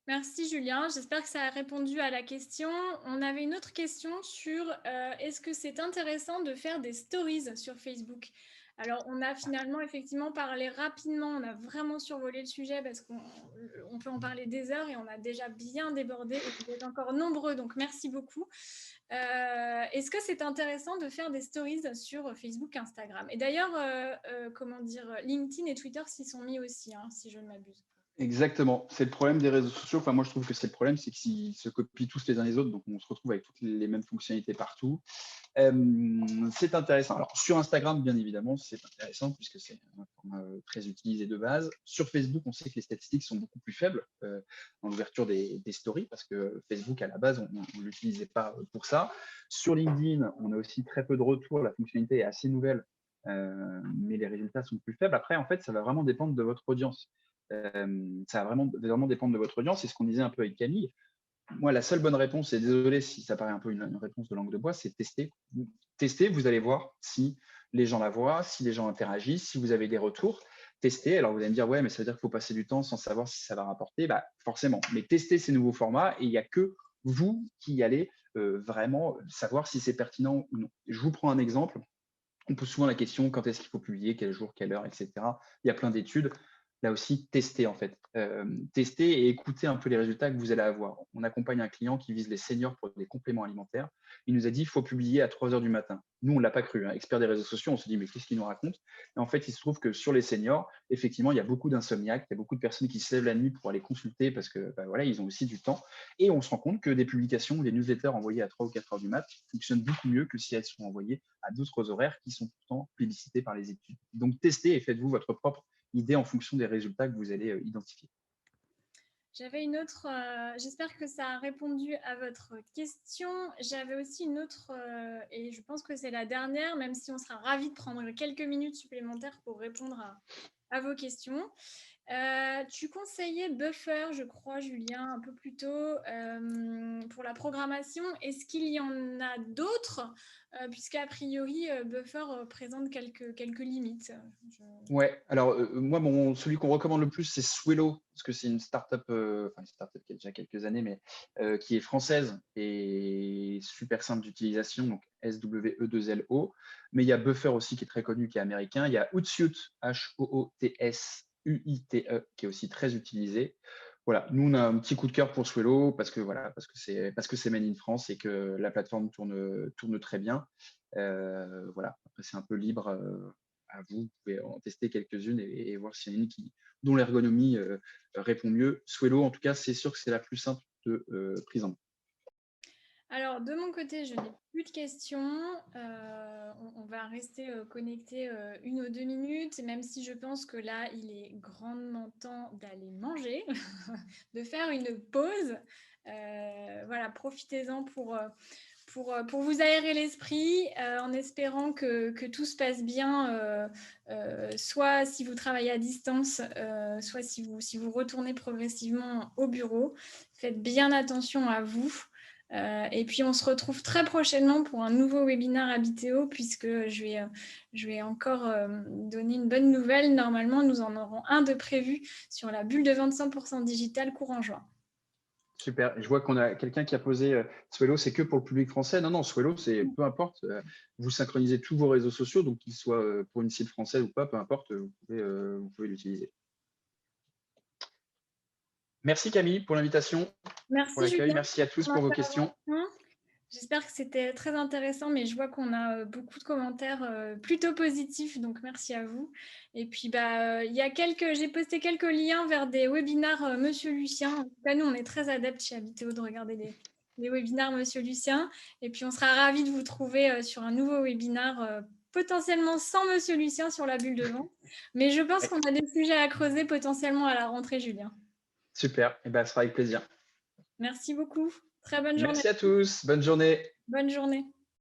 Merci Julien, j'espère que ça a répondu à la question. On avait une autre question sur est-ce que c'est intéressant de faire des stories sur Facebook? Alors on a finalement effectivement parlé rapidement, on a vraiment survolé le sujet parce qu'on peut en parler des heures et on a déjà bien débordé et vous êtes encore nombreux, donc merci beaucoup. Est-ce que c'est intéressant de faire des stories sur Facebook, Instagram? Et d'ailleurs, comment dire, LinkedIn et Twitter s'y sont mis aussi, hein, si je ne m'abuse. Exactement. C'est le problème des réseaux sociaux. Enfin, moi, je trouve que c'est le problème, c'est qu'ils se copient tous les uns les autres, donc on se retrouve avec toutes les mêmes fonctionnalités partout. C'est intéressant. Alors, sur Instagram, bien évidemment, c'est intéressant puisque c'est un format très utilisé de base. Sur Facebook, on sait que les statistiques sont beaucoup plus faibles dans l'ouverture des stories parce que Facebook, à la base, on ne l'utilisait pas pour ça. Sur LinkedIn, on a aussi très peu de retours. La fonctionnalité est assez nouvelle, mais les résultats sont plus faibles. Après, en fait, ça va vraiment dépendre de votre audience. Ça va vraiment dépendre de votre audience. C'est ce qu'on disait un peu avec Camille. Moi, la seule bonne réponse, et désolé si ça paraît un peu une réponse de langue de bois, c'est tester. Tester, vous allez voir si les gens la voient, si les gens interagissent, si vous avez des retours. Tester, alors vous allez me dire, ouais, mais ça veut dire qu'il faut passer du temps sans savoir si ça va rapporter. Bah, forcément, mais tester ces nouveaux formats et il n'y a que vous qui allez vraiment savoir si c'est pertinent ou non. Je vous prends un exemple. On pose souvent la question, quand est-ce qu'il faut publier, quel jour, quelle heure, etc. Il y a plein d'études. Là aussi, tester en fait. Tester et écouter un peu les résultats que vous allez avoir. On accompagne un client qui vise les seniors pour des compléments alimentaires. Il nous a dit, il faut publier à 3 heures du matin. Nous, on ne l'a pas cru. Hein. Expert des réseaux sociaux, on se dit, mais qu'est-ce qu'il nous raconte? Et en fait, il se trouve que sur les seniors, effectivement, il y a beaucoup d'insomniaques. Il y a beaucoup de personnes qui se lèvent la nuit pour aller consulter parce que bah, voilà, ils ont aussi du temps. Et on se rend compte que des publications, des newsletters envoyées à 3 ou 4 heures du mat fonctionnent beaucoup mieux que si elles sont envoyées à d'autres horaires qui sont pourtant plébiscités par les études. Donc, testez et faites-vous votre propre idée en fonction des résultats que vous allez identifier. J'avais une autre, j'espère que ça a répondu à votre question. J'avais aussi une autre, et je pense que c'est la dernière, même si on sera ravis de prendre quelques minutes supplémentaires pour répondre à vos questions. Tu conseillais Buffer, je crois, Julien, un peu plus tôt pour la programmation. Est-ce qu'il y en a d'autres puisqu'a priori, Buffer présente quelques limites. Ouais, alors moi, celui qu'on recommande le plus, c'est Swello, parce que c'est une startup, enfin une startup qui a déjà quelques années, mais qui est française et super simple d'utilisation, donc SWE2LO. Mais il y a Buffer aussi qui est très connu, qui est américain. Il y a Hootsuite, Hootsuite, qui est aussi très utilisé. Voilà, nous on a un petit coup de cœur pour Swello parce que voilà, parce que c'est made in France et que la plateforme tourne très bien. Voilà, après c'est un peu libre à vous. Vous pouvez en tester quelques-unes et voir s'il y en a une dont l'ergonomie répond mieux. Swello, en tout cas, c'est sûr que c'est la plus simple de prise en main. Alors, de mon côté, je n'ai plus de questions. On va rester connecté 1 ou 2 minutes, même si je pense que là, il est grandement temps d'aller manger, de faire une pause. Voilà, profitez-en pour vous aérer l'esprit, en espérant que tout se passe bien, soit si vous travaillez à distance, soit si vous retournez progressivement au bureau. Faites bien attention à vous. Et puis, on se retrouve très prochainement pour un nouveau webinaire Habiteo, puisque je vais encore donner une bonne nouvelle. Normalement, nous en aurons un de prévu sur la bulle de vente 100% digital courant juin. Super. Je vois qu'on a quelqu'un qui a posé Swello, c'est que pour le public français. Non, non, Swello, c'est peu importe. Vous synchronisez tous vos réseaux sociaux, donc qu'ils soient pour une site française ou pas, peu importe, vous pouvez l'utiliser. Merci Camille pour l'invitation, pour Merci l'accueil. Julien. Merci à tous pour vos questions. J'espère que c'était très intéressant, mais je vois qu'on a beaucoup de commentaires plutôt positifs, donc merci à vous. Et puis, j'ai posté quelques liens vers des webinaires Monsieur Lucien. En tout cas, nous, on est très adeptes chez Habiteo de regarder les webinaires Monsieur Lucien. Et puis, on sera ravis de vous trouver sur un nouveau webinaire, potentiellement sans Monsieur Lucien sur la bulle de vente. Mais je pense qu'on a des sujets à creuser potentiellement à la rentrée, Julien. Super. Et ben, ce sera avec plaisir. Merci beaucoup. Très bonne journée. Merci à tous. Bonne journée. Bonne journée.